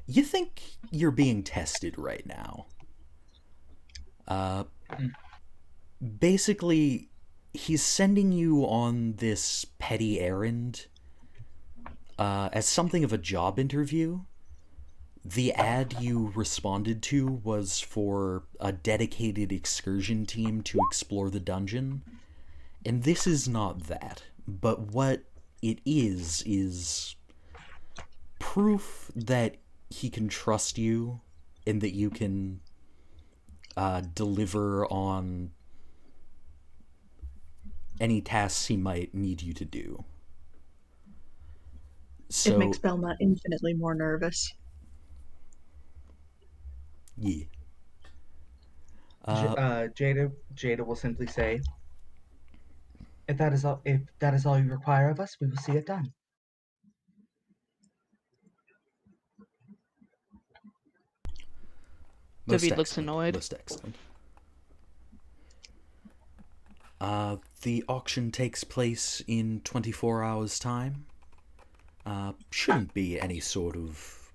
you think you're being tested right now. Basically, he's sending you on this petty errand as something of a job interview. The ad you responded to was for a dedicated excursion team to explore the dungeon, and this is not that. But what it is proof that he can trust you and that you can deliver on any tasks he might need you to do. So, It makes Bel'na infinitely more nervous. yeah. Djeda will simply say, if that is all you require of us, we will see it done. David looks annoyed. Most excellent. The auction takes place in 24 hours' time. Shouldn't be any sort of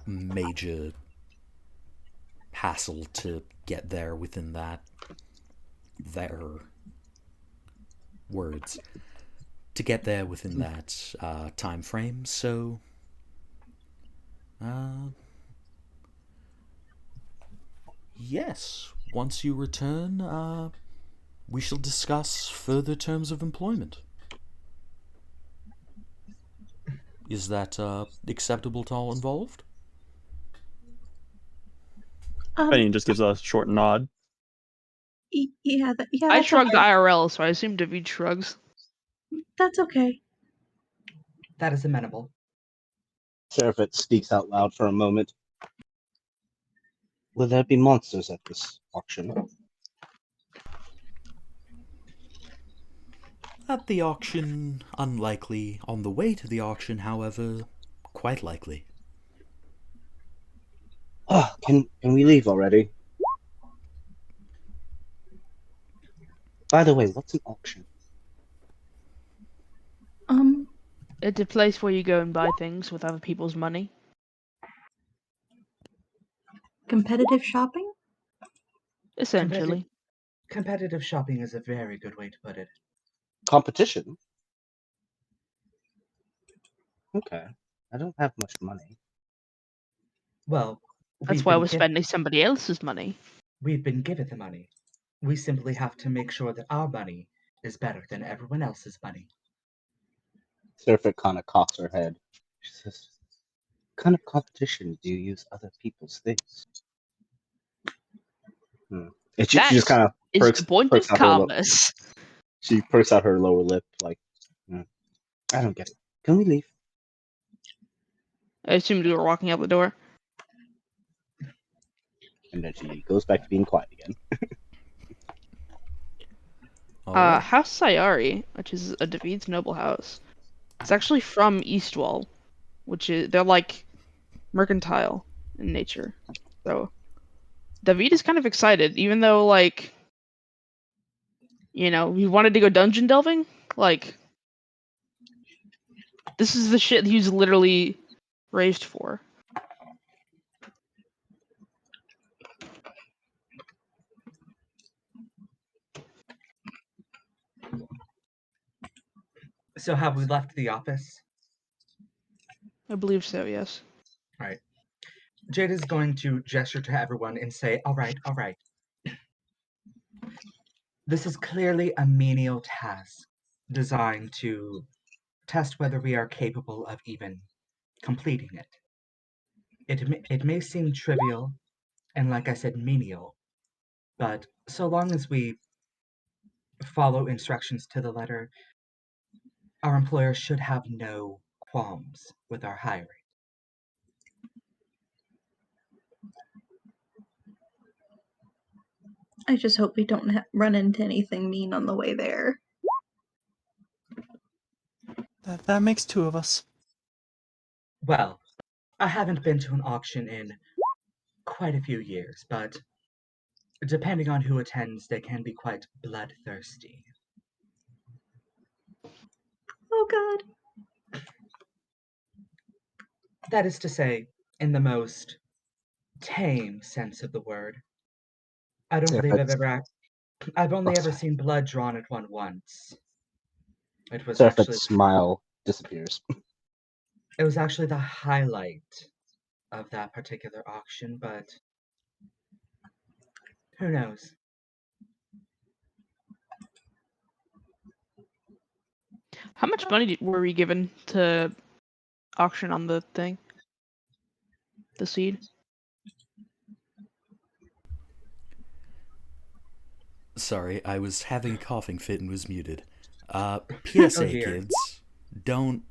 major hassle to get there within that. Their words. To get there within that time frame, so. Yes, once you return, we shall discuss further terms of employment. Is that acceptable to all involved? Fenian just gives a short nod. Yeah, I that's shrugged okay. IRL, so I assume David shrugs. That's okay. That is amenable. Ceriphet speaks out loud for a moment. Will there be monsters at this auction? At the auction, unlikely. On the way to the auction, however, quite likely. Oh, can we leave already? By the way, what's an auction? It's a place where you go and buy things with other people's money. Competitive shopping? Essentially. Competitive shopping is a very good way to put it. Competition? Okay. I don't have much money. Well, That's why we're spending somebody else's money. We've been given the money. We simply have to make sure that our money is better than everyone else's money. Ceriphet kind of cocks her head. She says, what kind of competition do you use other people's things? And she just kind of perks out her calmness. She perks out her lower lip, like, I don't get it. Can we leave? I assumed you were walking out the door. And then she goes back to being quiet again. Alright. House Sayari, which is a David's noble house, it's actually from Eastwall, which is they're like mercantile in nature. So David is kind of excited, even though like he wanted to go dungeon delving. Like this is the shit he's literally raised for. So have we left the office? I believe so, yes. All right. Jade is going to gesture to everyone and say, all right. This is clearly a menial task designed to test whether we are capable of even completing it. It may seem trivial and, like I said, menial, but so long as we follow instructions to the letter, our employer should have no qualms with our hiring. I just hope we don't run into anything mean on the way there. That makes two of us. Well, I haven't been to an auction in quite a few years, but depending on who attends, they can be quite bloodthirsty. Oh god. That is to say, in the most tame sense of the word. I don't believe I've only ever seen blood drawn at one once. It was Ceriphet's smile disappears. it was actually the highlight of that particular auction, but who knows? How much money were we given to auction on the thing? The seed? Sorry, I was having a coughing fit and was muted. PSA, Oh dear. kids, don't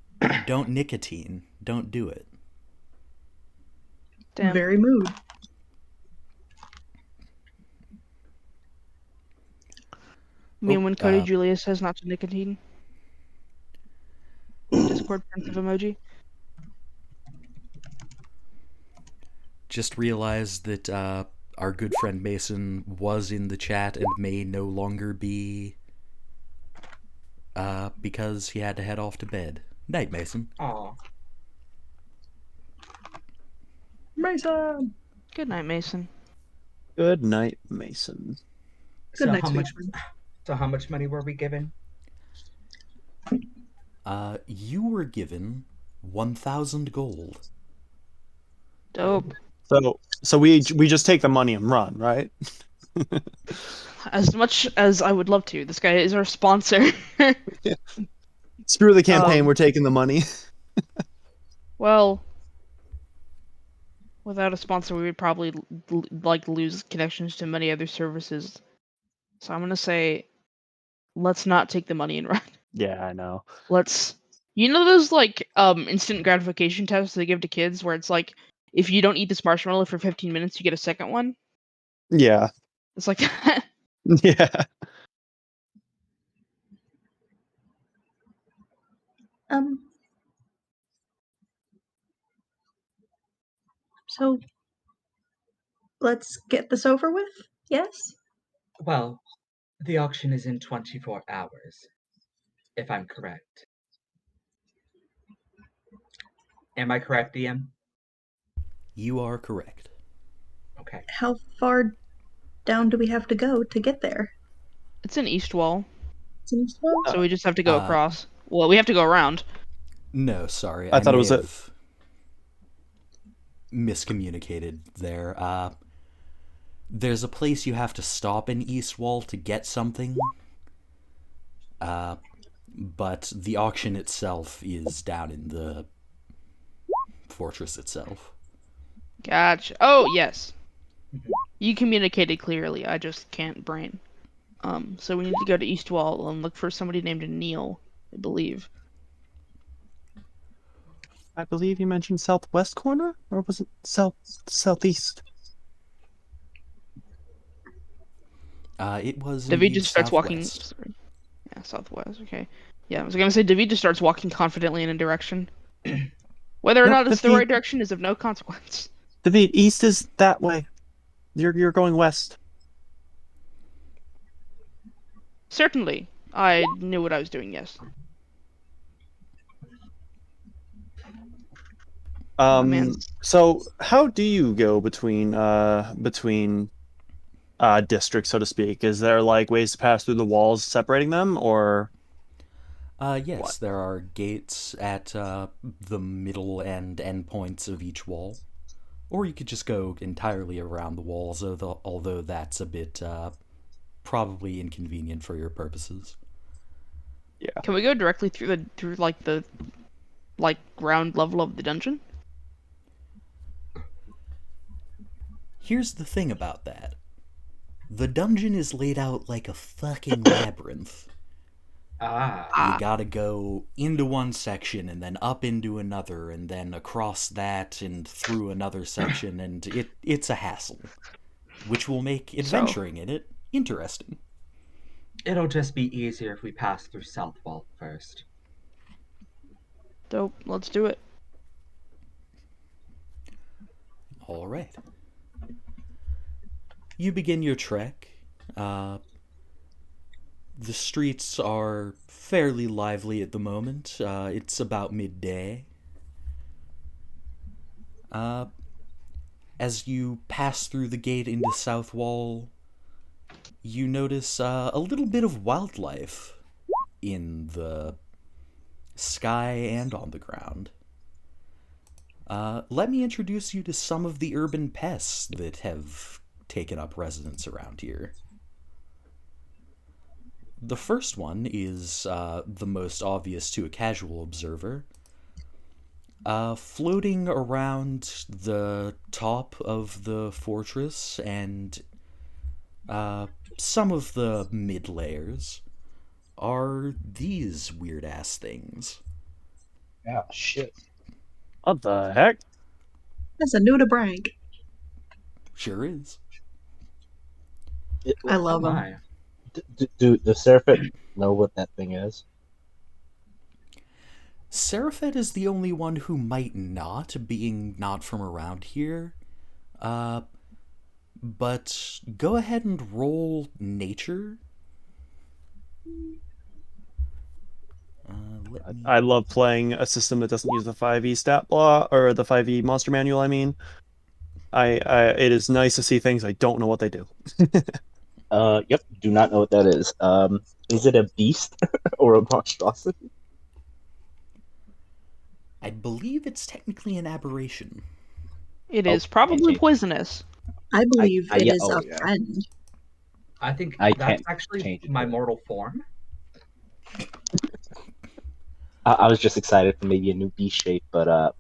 nicotine. Don't do it. Damn. Very mood. You mean Oh, when Cody Julius says not to nicotine? Discord pensive emoji? Just realized that our good friend Mason was in the chat and may no longer be because he had to head off to bed. Night, Mason. Aw. Mason! Good night, Mason. Good night, Mason. Good night, how sweet much friend. so how much money were we given? You were given 1,000 gold. Dope. So we just take the money and run, right? As much as I would love to, this guy is our sponsor. Screw the campaign, we're taking the money. Well, without a sponsor, we would probably lose connections to many other services. So I'm gonna say, let's not take the money and run. Yeah, I know. Let's, you know those instant gratification tests they give to kids where it's like, if you don't eat this marshmallow for 15 minutes, you get a second one. Yeah. It's like that. Yeah. So let's get this over with? Yes? Well, the auction is in 24 hours, if I'm correct. Am I correct, DM? You are correct. Okay. How far down do we have to go to get there? It's an east wall, Well, so we just have to go across. Well, we have to go around. No, sorry. I thought it may was have miscommunicated there. There's a place you have to stop in East Wall to get something. But the auction itself is down in the fortress itself. Gotcha. Oh, yes. You communicated clearly. I just can't brain. So we need to go to East Wall and look for somebody named Neil, I believe. I believe you mentioned southwest corner, or was it southeast? It was David indeed just starts walking. southwest. Sorry. Yeah, southwest. Okay. Yeah, I was gonna say David just starts walking confidently in a direction. Whether or Nope, not it's the David. right direction is of no consequence. David, east is that way. You're going west. Certainly, I knew what I was doing. Yes. Man. So how do you go between districts, so to speak? Is there like ways to pass through the walls separating them, or? Yes, What? there are gates at the middle and end points of each wall. Or you could just go entirely around the walls, although that's a bit probably inconvenient for your purposes. Yeah. Can we go directly through the ground level of the dungeon? Here's the thing about that. The dungeon is laid out like a fucking labyrinth. You gotta go into one section and then up into another and then across that and through another section, and it's a hassle, which will make adventuring in it interesting. It'll just be easier if we pass through South Wall first. Dope. Let's do it. All right. You begin your trek. The streets are fairly lively at the moment. It's about midday. As you pass through the gate into South Wall, you notice a little bit of wildlife in the sky and on the ground. Let me introduce you to some of the urban pests that have taken up residence around here. The first one is the most obvious to a casual observer. Floating around the top of the fortress and some of the mid layers are these weird ass things. Yeah, shit. What the heck? That's a new to brag. Sure is. I Oh love them. my. Does Ceriphet know what that thing is? Ceriphet is the only one who might not, being not from around here. But go ahead and roll nature. I love playing a system that doesn't use the 5e stat block or the 5e monster manual. I mean, it is nice to see things I don't know what they do. Yep, do not know what that is it a beast or a monstrosity? I believe it's technically an aberration. It Oh, is probably Kenji. poisonous. I believe it yeah, is a yeah. friend. I think I that's can't actually change it, my but- mortal form. I was just excited for maybe a new beast shape, but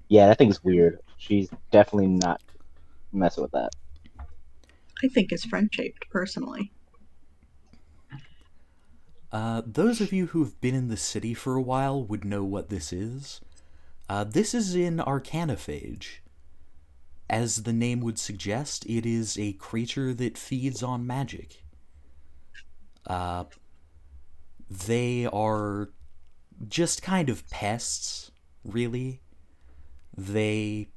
yeah, that thing's weird. She's definitely not messing with that. I think it's friend shaped, personally. Those of you who've been in the city for a while would know what this is. This is in Arcanophage. As the name would suggest, it is a creature that feeds on magic. They are just kind of pests, really. They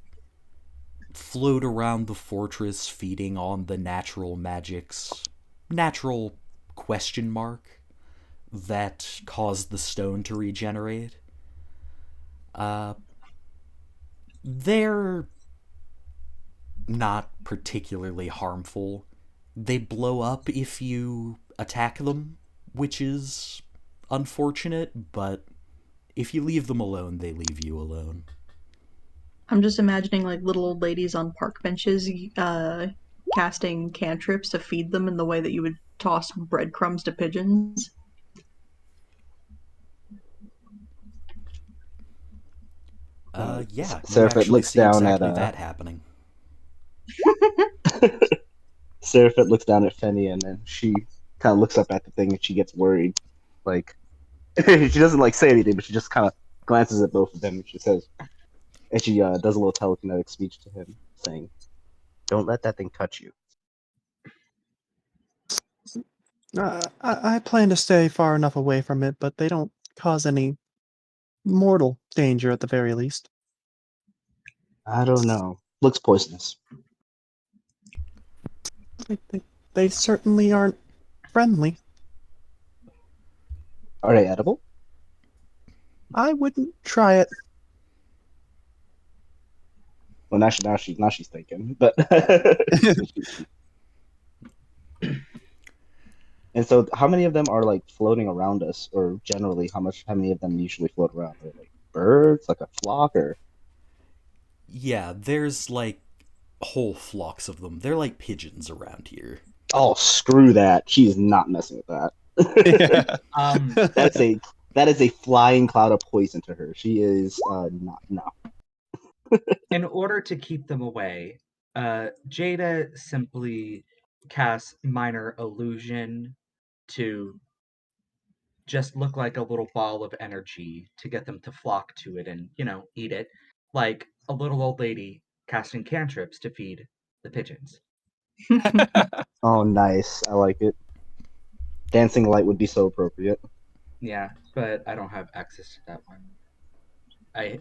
float around the fortress feeding on the natural magics. Natural question mark that cause the stone to regenerate. They're not particularly harmful. They blow up if you attack them, which is unfortunate, but if you leave them alone, they leave you alone. I'm just imagining like little old ladies on park benches casting cantrips to feed them in the way that you would toss breadcrumbs to pigeons. Yeah, you Seraph actually looks see down exactly at that happening. Seraph looks down at Fenian and she kind of looks up at the thing and she gets worried. Like she doesn't like say anything, but she just kind of glances at both of them and she says, and she does a little telekinetic speech to him, saying, "Don't let that thing touch you." I plan to stay far enough away from it, but they don't cause any mortal danger at the very least. I don't know. Looks poisonous. They certainly aren't friendly. Are they edible? I wouldn't try it. Well, now she's thinking, but and so how many of them are like floating around us, or generally how many of them usually float around? Are they like birds, like a flock, or Yeah, there's like whole flocks of them. They're like pigeons around here. oh screw that, she's not messing with that. That's a that is a flying cloud of poison to her. She is not no. In order to keep them away, Djeda simply casts minor illusion to just look like a little ball of energy to get them to flock to it and, eat it, like a little old lady casting cantrips to feed the pigeons. Oh, nice. I like it. Dancing light would be so appropriate. Yeah, but I don't have access to that one.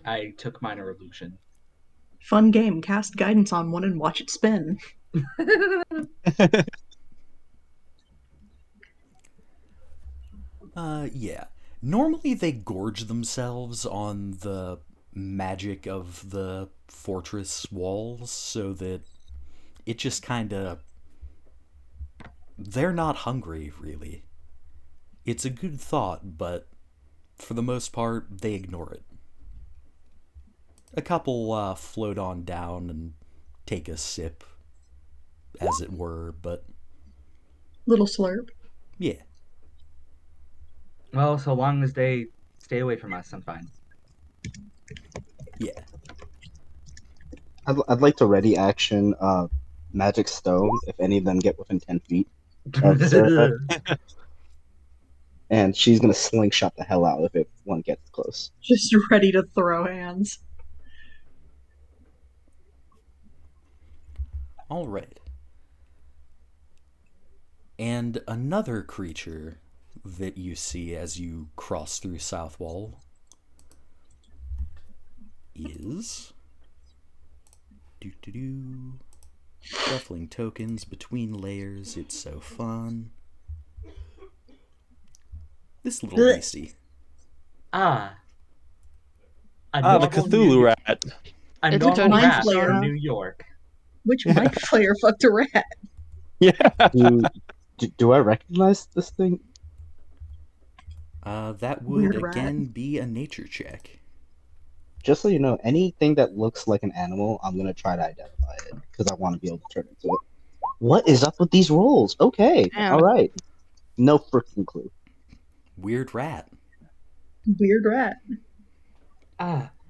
I took minor illusion. Fun game. Cast guidance on one and watch it spin. Yeah. Normally they gorge themselves on the magic of the fortress walls so that it just kind of. They're not hungry, really. It's a good thought, but for the most part, they ignore it. A couple float on down and take a sip, as it were, but Little slurp. yeah. Well, so long as they stay away from us, I'm fine. Yeah. I'd like to ready action magic stone if any of them get within 10 feet of Ceriphet. And she's gonna slingshot the hell out if one gets close. Just ready to throw hands. All right. And another creature that you see as you cross through South Wall is shuffling tokens between layers. It's so fun. This little Blech. beastie. A The normal Cthulhu rat. A It's a normal Mind rat Flayer. from New York. Which mind flayer fucked a rat? Yeah. Do I recognize this thing? That would Weird rat. again be a nature check. Just so you know, anything that looks like an animal, I'm gonna try to identify it because I want to be able to turn into it. What is up with these rolls? Okay, Damn. all right. No freaking clue. Weird rat. Weird rat.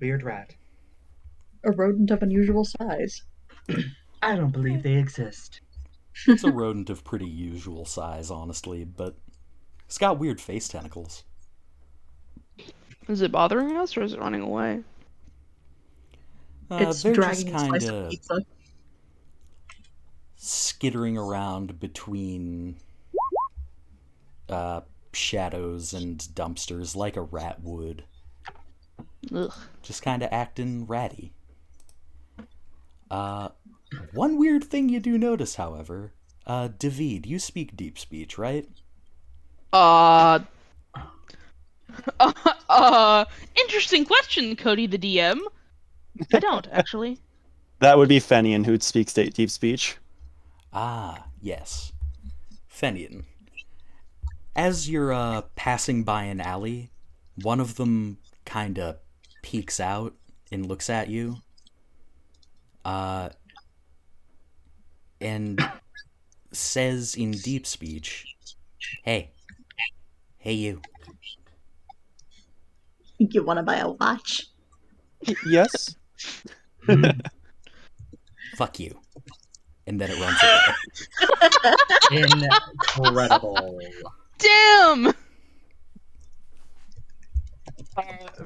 Weird rat. A rodent of unusual size. I don't believe they exist. It's a rodent of pretty usual size, honestly, but it's got weird face tentacles. Is it bothering us or is it running away? It's They're dragging just a kind slice of of pizza. skittering around between shadows and dumpsters like a rat would. Ugh. Just kind of acting ratty. One weird thing you do notice, however, David, you speak deep speech, right? Interesting question, Cody the DM. I don't, actually. That would be Fenian who speaks deep speech. Ah, yes. Fenian. As you're passing by an alley, one of them kinda peeks out and looks at you. And says in deep speech, Hey you, You wanna buy a watch? Yes. fuck you. And then it runs away. Incredible. Damn!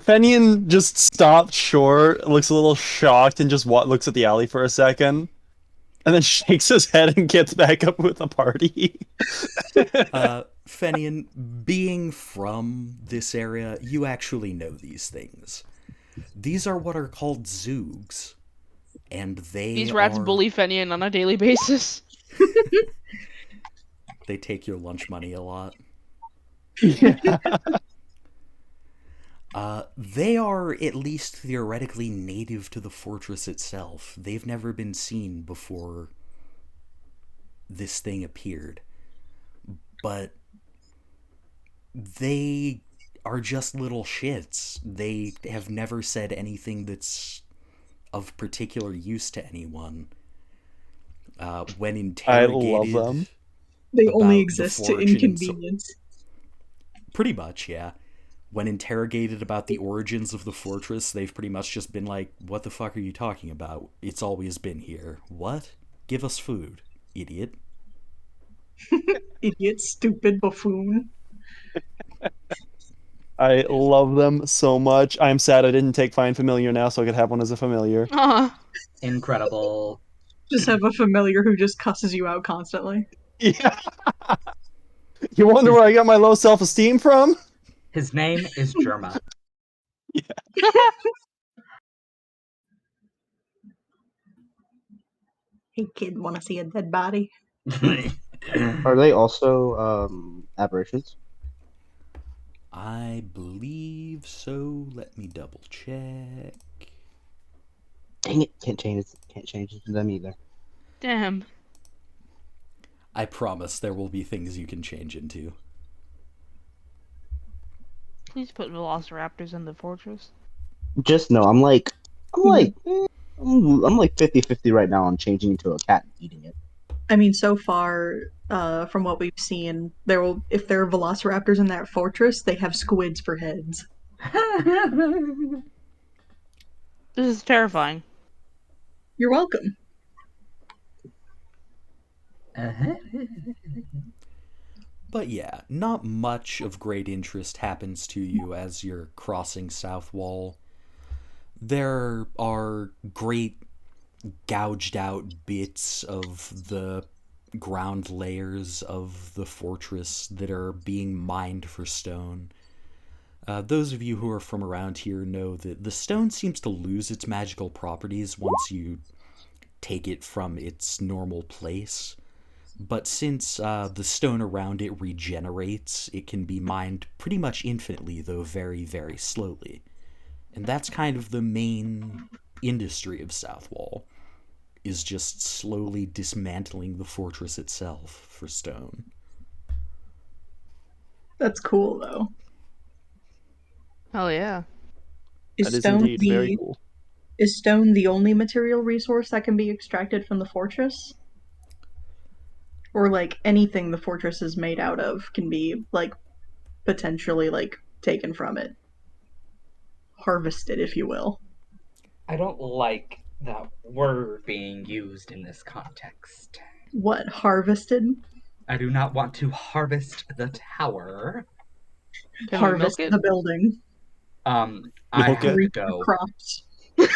Fenian just stopped short, looks a little shocked, and just looks at the alley for a second, and then shakes his head and gets back up with the party. Fenian, being from this area, you actually know these things. These are what are called zoogs. And These rats are... bully Fenian on a daily basis. They take your lunch money a lot. Yeah. They are at least theoretically native to the fortress itself. They've never been seen before this thing appeared. But they are just little shits. They have never said anything that's of particular use to anyone. When interrogated, I love them. They only about exist the to fortunes- inconvenience. Pretty much, yeah. When interrogated about the origins of the fortress, they've pretty much just been like, what the fuck are you talking about? It's always been here. What? Give us food, idiot. Idiot, stupid buffoon. I love them so much. I'm sad I didn't take Find Familiar now so I could have one as a familiar. Incredible. Just have a familiar who just cusses you out constantly. Yeah. You wonder where I got my low self-esteem from? His name is Germa. Hey kid, wanna see a dead body? Are they also aberrations? I believe so. Let me double check. Dang it! Can't change it to them either. Damn. I promise there will be things you can change into. Please put velociraptors in the fortress. Just no. I'm like 50-50 right now on changing into a cat and eating it. I mean, so far, from what we've seen, if there are velociraptors in that fortress, they have squids for heads. This is terrifying. You're welcome. But yeah, not much of great interest happens to you as you're crossing South Wall. There are great gouged out bits of the ground layers of the fortress that are being mined for stone. Those of you who are from around here know that the stone seems to lose its magical properties once you take it from its normal place. But since the stone around it regenerates, it can be mined pretty much infinitely, though very, very slowly. And that's kind of the main industry of Southwall, is just slowly dismantling the fortress itself for stone. That's cool, though. Hell yeah. That is indeed very cool. Is stone the only material resource that can be extracted from the fortress? Or, like, anything the fortress is made out of can be, like, potentially, like, taken from it. Harvested, if you will. I don't like that word being used in this context. What, harvested? I do not want to harvest the tower. Can Harvest we milk the building. I Milk have it? to go. Crops. it?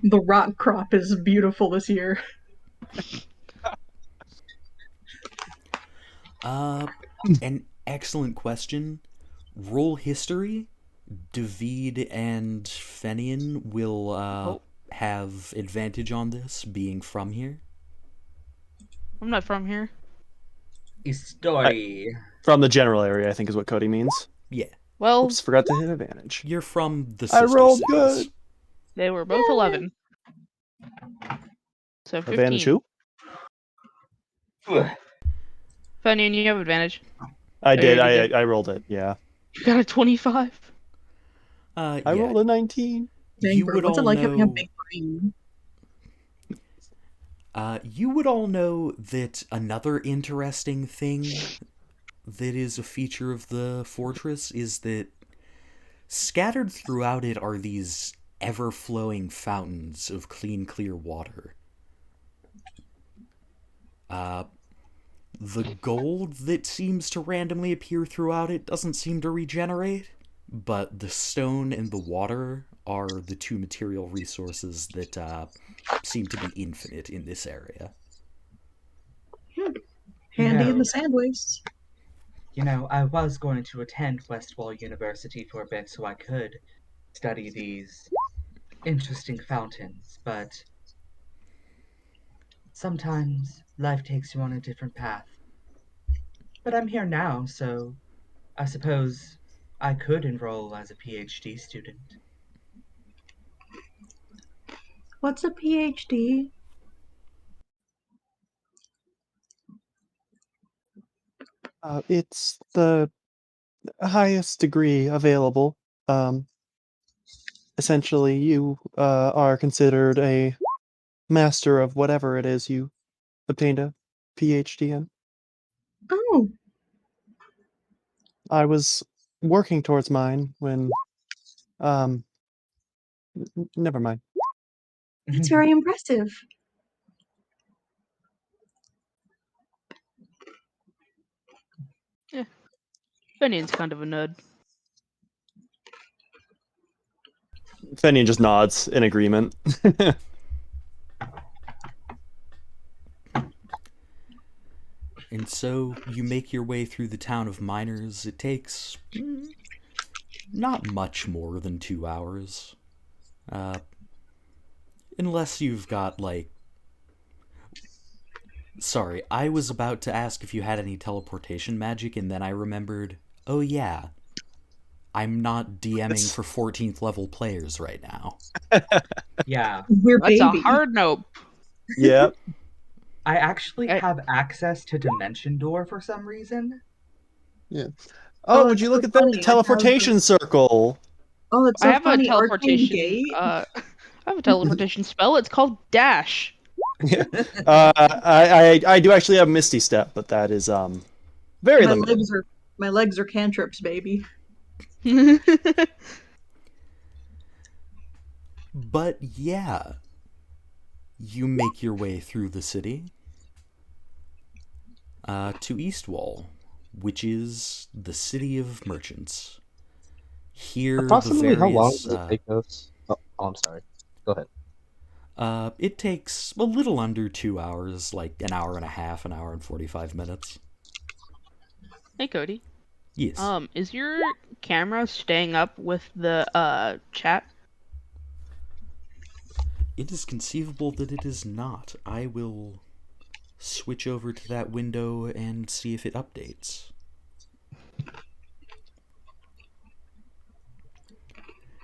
The rock crop is beautiful this year. An excellent question. Roll history. David and Fenian will have advantage on this, being from here. I'm not from here. History. From the general area, I think is what Cody means. Yeah, Well, Oops, forgot to hit advantage. you're from the I sister rolled cities. good. they were both 11. So 15. Advantage who? Fenian, you have advantage. I did. already did. I rolled it. Yeah. You got a 25. I rolled a 19. Dang, bro, what's it like having a big brain? You would all know that another interesting thing that is a feature of the fortress is that scattered throughout it are these ever-flowing fountains of clean, clear water. The gold that seems to randomly appear throughout it doesn't seem to regenerate, but the stone and the water are the two material resources that seem to be infinite in this area. Handy in the sand wastes. You know, I was going to attend Westwall University for a bit so I could study these interesting fountains, but sometimes life takes you on a different path. But I'm here now, so I suppose I could enroll as a PhD student. What's a PhD? It's the highest degree available. Essentially, you are considered a master of whatever it is you obtained a PhD in. Oh, I was working towards mine when, never mind. that's very impressive. Fenian's kind of a nerd. Fenian just nods in agreement. And so you make your way through the town of miners. It takes not much more than 2 hours. Unless you've got, like... Sorry, I was about to ask if you had any teleportation magic, and then I remembered, oh yeah, I'm not DMing for 14th level players right now. Yeah. We're That's baby. a hard nope. Yep. I actually I- have access to Dimension Door for some reason. Yeah. Oh, Oh, would that's you so look at funny. that teleportation circle? Oh, that's I so have a funny. Arcane teleportation. Gate. I have a teleportation spell. It's called Dash. Yeah. I do actually have Misty Step, but that is very My limited. legs are cantrips, baby. But yeah, you make your way through the city to Eastwall, which is the city of merchants. Here, Approximately the how long various... does it take us? Oh, I'm sorry. Go ahead. it takes a little under 2 hours, like an hour and a half, an hour and 45 minutes. Hey, Cody. Yes. Is your camera staying up with the chat? It is conceivable that it is not. I will switch over to that window and see if it updates.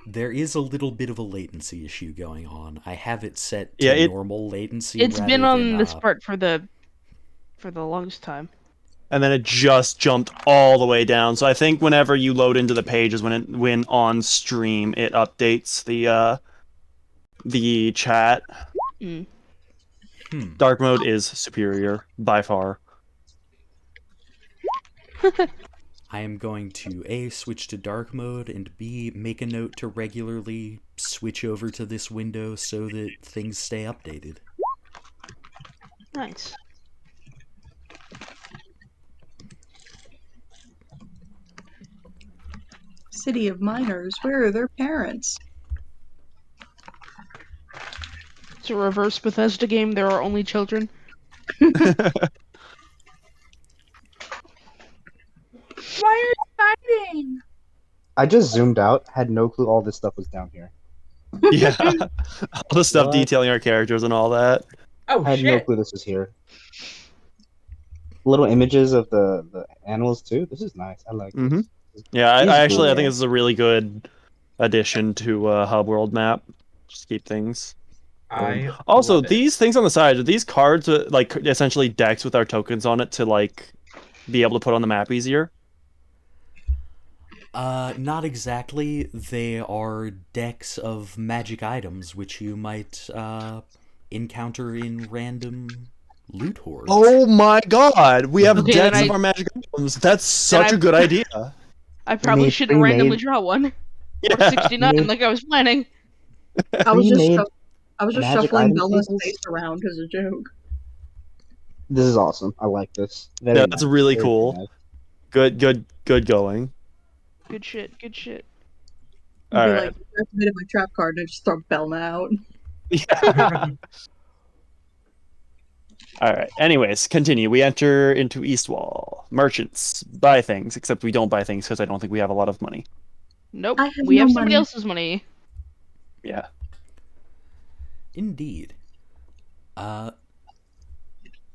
There is a little bit of a latency issue going on. I have it set to normal latency. It's rather been on than, this part for the longest time. And then it just jumped all the way down. So I think whenever you load into the page is when on stream it updates the chat. Mm. Dark mode is superior by far. I am going to A, switch to dark mode, and B, make a note to regularly switch over to this window so that things stay updated. Nice. City of miners. Where are their parents? It's a reverse Bethesda game. There are only children. Why are you fighting? I just zoomed out, had no clue all this stuff was down here. Yeah. All the stuff What? detailing our characters and all that. Oh I had no shit! clue this was here. Little images of the animals too. This is nice. I like Mhm. this. Yeah, I These think cool. this is a really good addition to Hub World map. Just keep things. I Also, love it. these things on the side, are these cards like essentially decks with our tokens on it to like be able to put on the map easier? Not exactly. They are decks of magic items which you might encounter in random loot hordes. Oh my god, we have Okay, decks then of our magic items. That's such I- a good idea. I probably made shouldn't randomly pre-made- draw one. Or Yeah. 69 Made- like I was planning. I was just Pre-made magic shuffling item Bel'na's tables? face around as a joke. This is awesome. I like this. Very Yeah, that's nice. really Very cool. nice. Good going. Good shit, good shit. I'd All be right. like, I activated my trap card and I just throw Bel'na out. Yeah. All right. Anyways, continue. We enter into Eastwall. Merchants buy things, except we don't buy things because I don't think we have a lot of money. Nope. I have We no have somebody money. else's money. Yeah. Indeed.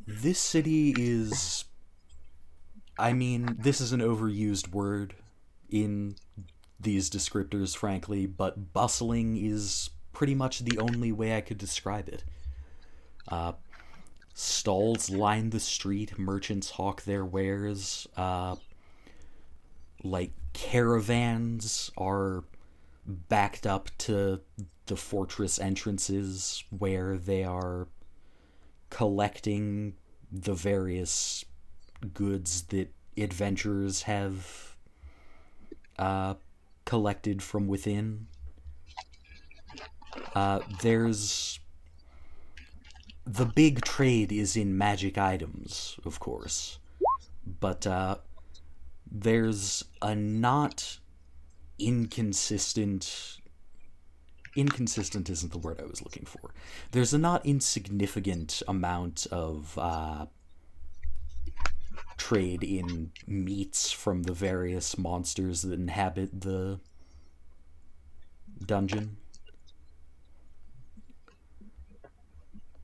This city is... I mean, this is an overused word in these descriptors, frankly, but bustling is pretty much the only way I could describe it. Stalls line the street, merchants hawk their wares, like caravans are backed up to the fortress entrances where they are collecting the various goods that adventurers have collected from within. There's... The big trade is in magic items, of course, but there's a not inconsistent... Inconsistent isn't the word I was looking for. There's a not insignificant amount of trade in meats from the various monsters that inhabit the dungeon.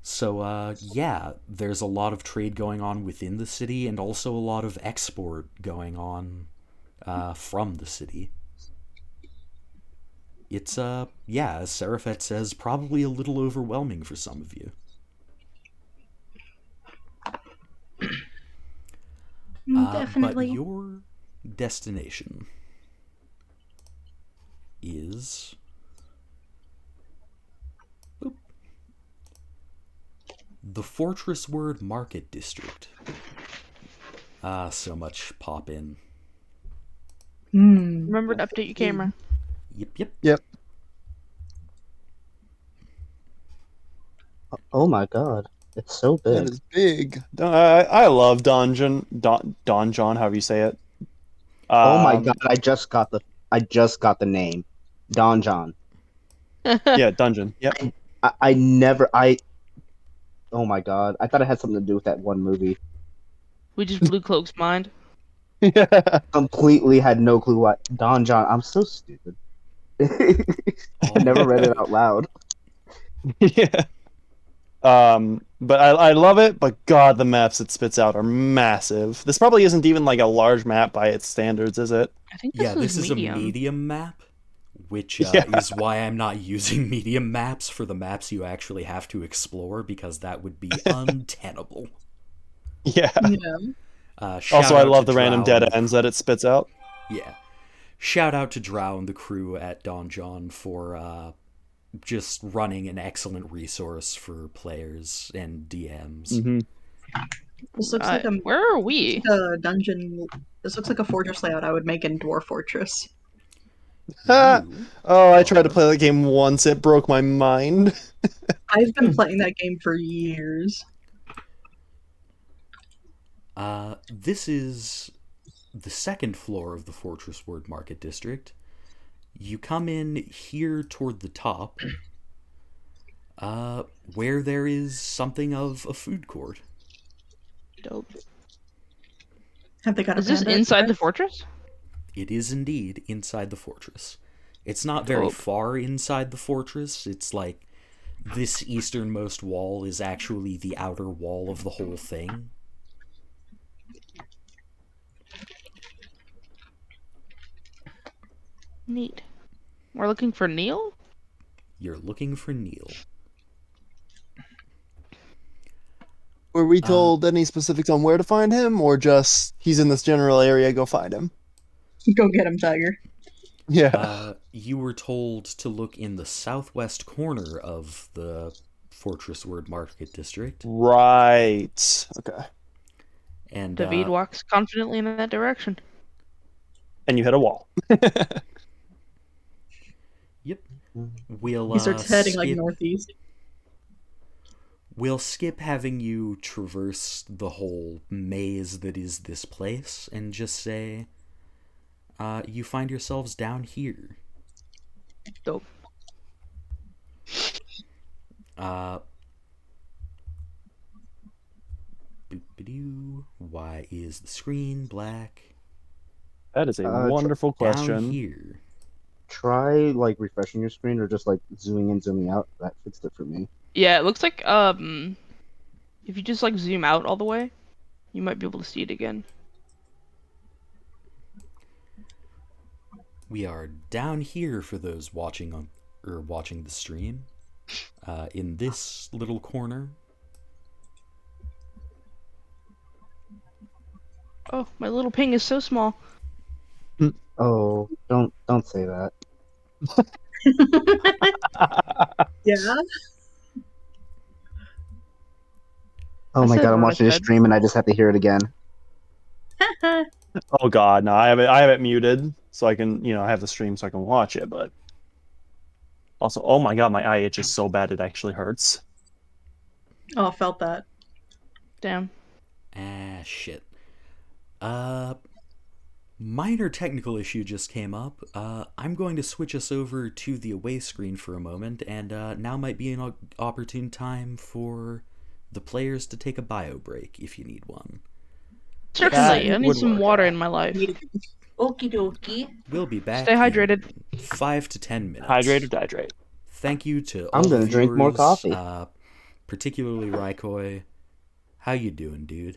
So, yeah, there's a lot of trade going on within the city and also a lot of export going on from the city. It's, yeah, as Ceriphet says, probably a little overwhelming for some of you. Definitely. But your destination is... Oop. The Fortress Word Market District. So much pop-in. Remember to update your camera. Yep. Oh my god, it's so big. That is big. I love Donjon, however you say it. Oh my god, I just got the name. Donjon. Yeah, dungeon. Yep. Oh my god, I thought it had something to do with that one movie. We just blew Cloak's mind. Yeah. Completely had no clue what Donjon. I'm so stupid. I never read it out loud. Yeah. But I love it, but god, the maps it spits out are massive. This probably isn't even like a large map by its standards, is it? I think This is medium. a medium map, which is why I'm not using medium maps for the maps you actually have to explore, because that would be untenable. Yeah. Shout Also, I out love to the random Drow dead ends that it spits out. Yeah. Shout out to Drow and the crew at Donjon for just running an excellent resource for players and DMs. Mm-hmm. This looks like where are we? A dungeon. This looks like a fortress layout I would make in Dwarf Fortress. I tried to play that game once. It broke my mind. I've been playing that game for years. This is the second floor of the Fortress Word Market District. You come in here toward the top, where there is something of a food court. Dope. Have they got Is this inside the fortress? It is indeed inside the fortress. It's not very far inside the fortress. It's like this easternmost wall is actually the outer wall of the whole thing. Neat. We're looking for Neil? You're looking for Neil. Were we told any specifics on where to find him, or just he's in this general area, go find him? Go get him, Tiger. Yeah. You were told to look in the southwest corner of the Fortress Word Market District. Right. Okay. And David walks confidently in that direction. And you hit a wall. Yep. We'll He starts heading like northeast. We'll skip having you traverse the whole maze that is this place and just say you find yourselves down here. Dope. Boop-a-doo. Why is the screen black? That is a wonderful question. Down here. Try like refreshing your screen or just like zooming in, zooming out. That fixed it for me. Yeah, it looks like if you just like zoom out all the way, you might be able to see it again. We are down here for those watching the stream. In this little corner. Oh, my little ping is so small. Oh, don't say that. Yeah. Oh my god, I'm watching this stream and I just have to hear it again. Oh god, no, I have it muted so I can, I have the stream so I can watch it, but also, oh my god, my eye itches so bad it actually hurts. Oh, I felt that. Damn. Shit. Minor technical issue just came up. I'm going to switch us over to the away screen for a moment, and now might be an opportune time for the players to take a bio break if you need one. Certainly, I need some water in my life. Okie dokie. We'll be back. Stay hydrated. In 5 to 10 minutes. Hydrate or dehydrate. Thank you to all I'm gonna drink more coffee. particularly Raikoi. How you doing, dude?